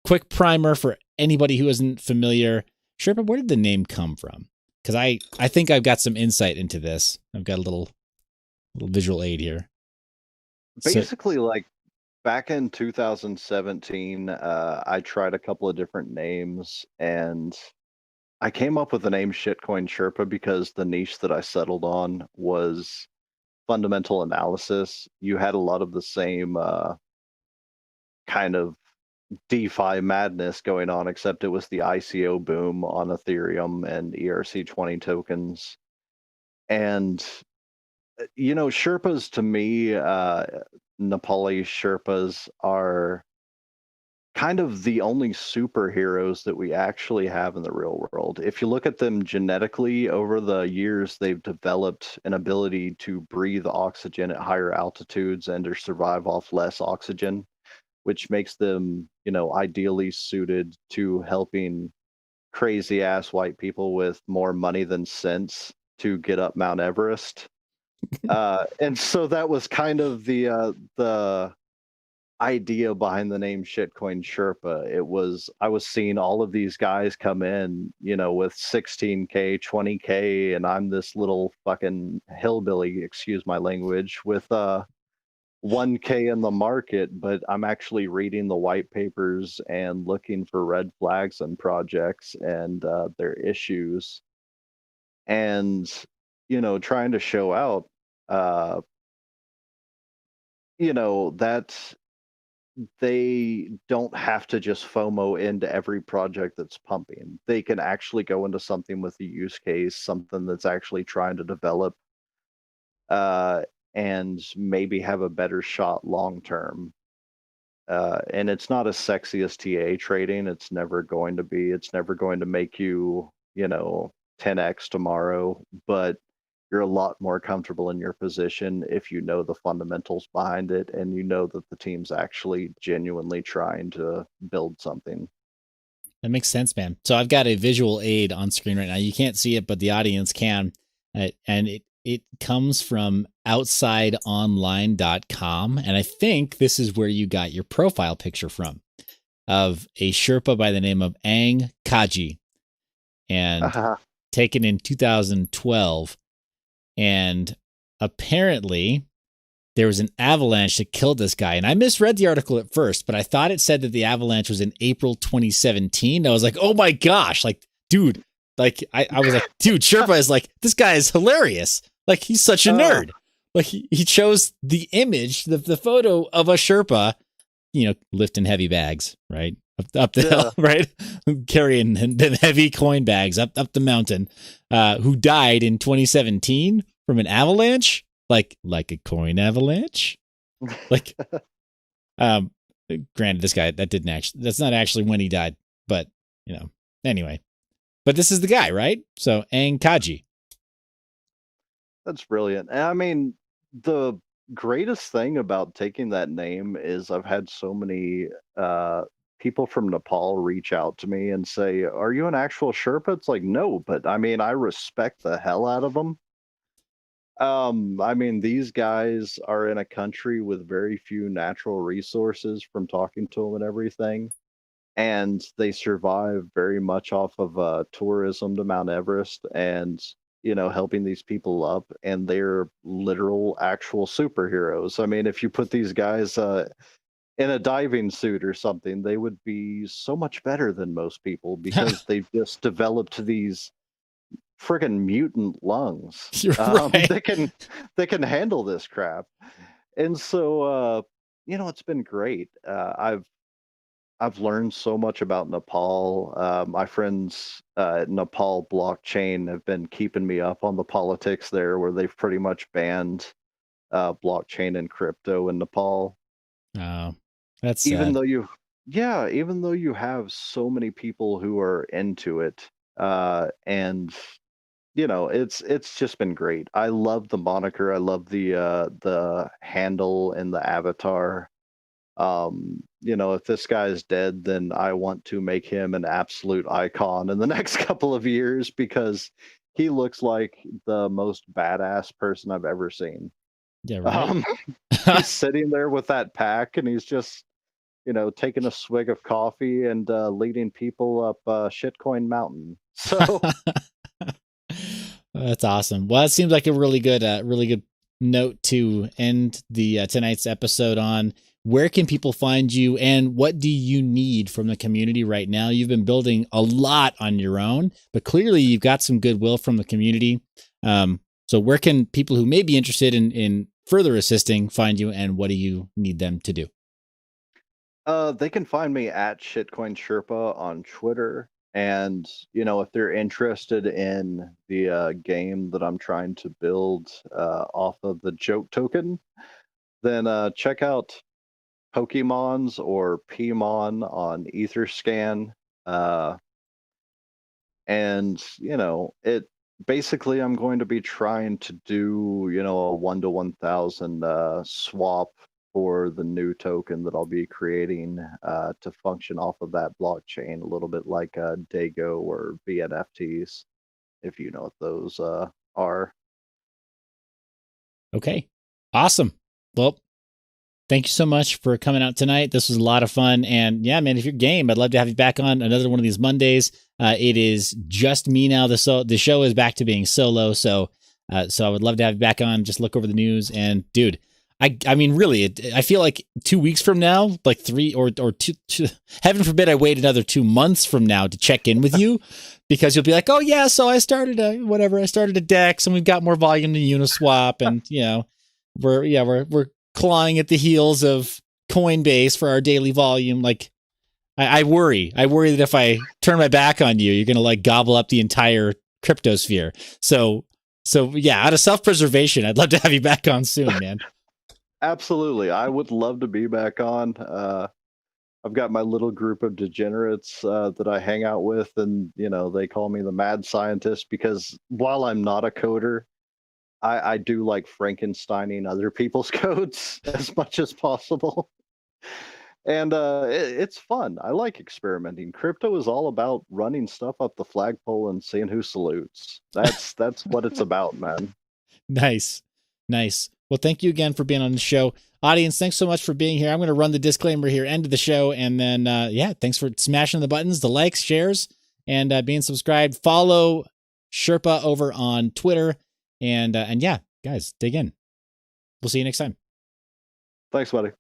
quick primer for anybody who isn't familiar. Sherpa, where did the name come from? Because I think I've got some insight into this. I've got a little visual aid here. So Basically, like back in 2017, I tried a couple of different names, and I came up with the name Shitcoin Sherpa because the niche that I settled on was fundamental analysis. You had a lot of the same kind of DeFi madness going on, except it was the ICO boom on Ethereum and ERC20 tokens. And, Sherpas to me, Nepali Sherpas are kind of the only superheroes that we actually have in the real world. If you look at them genetically, over the years, they've developed an ability to breathe oxygen at higher altitudes and to survive off less oxygen, which makes them, ideally suited to helping crazy ass white people with more money than sense to get up Mount Everest. And so that was kind of the idea behind the name Shitcoin Sherpa. I was seeing all of these guys come in, with 16K, 20K, and I'm this little fucking hillbilly, excuse my language, with 1K in the market, but I'm actually reading the white papers and looking for red flags and projects and their issues, and trying to show out, uh, that they don't have to just FOMO into every project that's pumping. They can actually go into something with a use case, something that's actually trying to develop, uh, and maybe have a better shot long term. And it's not as sexy as TA trading. It's never going to be. It's never going to make you, 10x tomorrow. But you're a lot more comfortable in your position if you know the fundamentals behind it and you know that the team's actually genuinely trying to build something. that makes sense, man. So I've got a visual aid on screen right now. You can't see it, but the audience can. And it comes from outsideonline.com. And I think this is where you got your profile picture from, of a Sherpa by the name of Ang Kaji, and taken in 2012. And apparently there was an avalanche that killed this guy. And I misread the article at first, but I thought it said that the avalanche was in April 2017. I was like, oh my gosh, like, dude, like I was like, dude, Sherpa is like, this guy is hilarious. Like, he's such a nerd. Like, he chose the image, the photo of a Sherpa, lifting heavy bags, right? Up the hill, right? Carrying the heavy coin bags up the mountain, who died in 2017 from an avalanche, like a coin avalanche. Like, granted, this guy, that's not actually when he died, but, anyway. But this is the guy, right? So, Ang Kaji. That's brilliant. And I mean, the greatest thing about taking that name is I've had so many people from Nepal reach out to me and say, "Are you an actual Sherpa?" It's like, no, but I mean, I respect the hell out of them. I mean, these guys are in a country with very few natural resources from talking to them and everything. And they survive very much off of tourism to Mount Everest and, helping these people up. And they're literal, actual superheroes. I mean, if you put these guys in a diving suit or something, they would be so much better than most people because they've just developed these friggin' mutant lungs. Right. They can handle this crap. And so it's been great. I've learned so much about Nepal. My friends at Nepal Blockchain have been keeping me up on the politics there, where they've pretty much banned blockchain and crypto in Nepal. Oh, that's Even sad. though even though you have so many people who are into it, and it's just been great. I love the moniker. I love the handle and the avatar. If this guy is dead, then I want to make him an absolute icon in the next couple of years because he looks like the most badass person I've ever seen. Yeah, right. He's sitting there with that pack and he's just, taking a swig of coffee and leading people up Shitcoin Mountain. So That's awesome. Well, it seems like a really good note to end the tonight's episode on. Where can people find you, and what do you need from the community right now? You've been building a lot on your own, but clearly you've got some goodwill from the community. So where can people who may be interested in further assisting find you, and what do you need them to do? they can find me at Shitcoin Sherpa on Twitter. And, if they're interested in the game that I'm trying to build off of the joke token, then check out Pokemons or Pmon on Etherscan. Uh, and, it basically I'm going to be trying to do, a 1 to 1,000 swap for the new token that I'll be creating to function off of that blockchain, a little bit like Dago or BNFTs, if you know what those are. Okay. Awesome. Well, thank you so much for coming out tonight. This was a lot of fun. And yeah, man, if you're game, I'd love to have you back on another one of these Mondays. It is just me now. The show is back to being solo. So I would love to have you back on. Just look over the news. And dude, I mean, really, I feel like 2 weeks from now, like 3 or two, heaven forbid I wait another 2 months from now to check in with you, because you'll be like, oh yeah, so I started a DEX and we've got more volume than Uniswap. And we're clawing at the heels of Coinbase for our daily volume. Like I worry that if I turn my back on you, you're going to like gobble up the entire cryptosphere. So yeah, out of self-preservation, I'd love to have you back on soon, man. Absolutely. I would love to be back on. I've got my little group of degenerates that I hang out with, and, they call me the mad scientist because while I'm not a coder, I do like Frankensteining other people's codes as much as possible. And it's fun. I like experimenting. Crypto is all about running stuff up the flagpole and seeing who salutes. That's what it's about, man. Nice. Well, thank you again for being on the show. Audience, thanks so much for being here. I'm going to run the disclaimer here, end of the show. And then, thanks for smashing the buttons, the likes, shares, and being subscribed. Follow Sherpa over on Twitter. And yeah, guys, dig in. We'll see you next time. Thanks, buddy.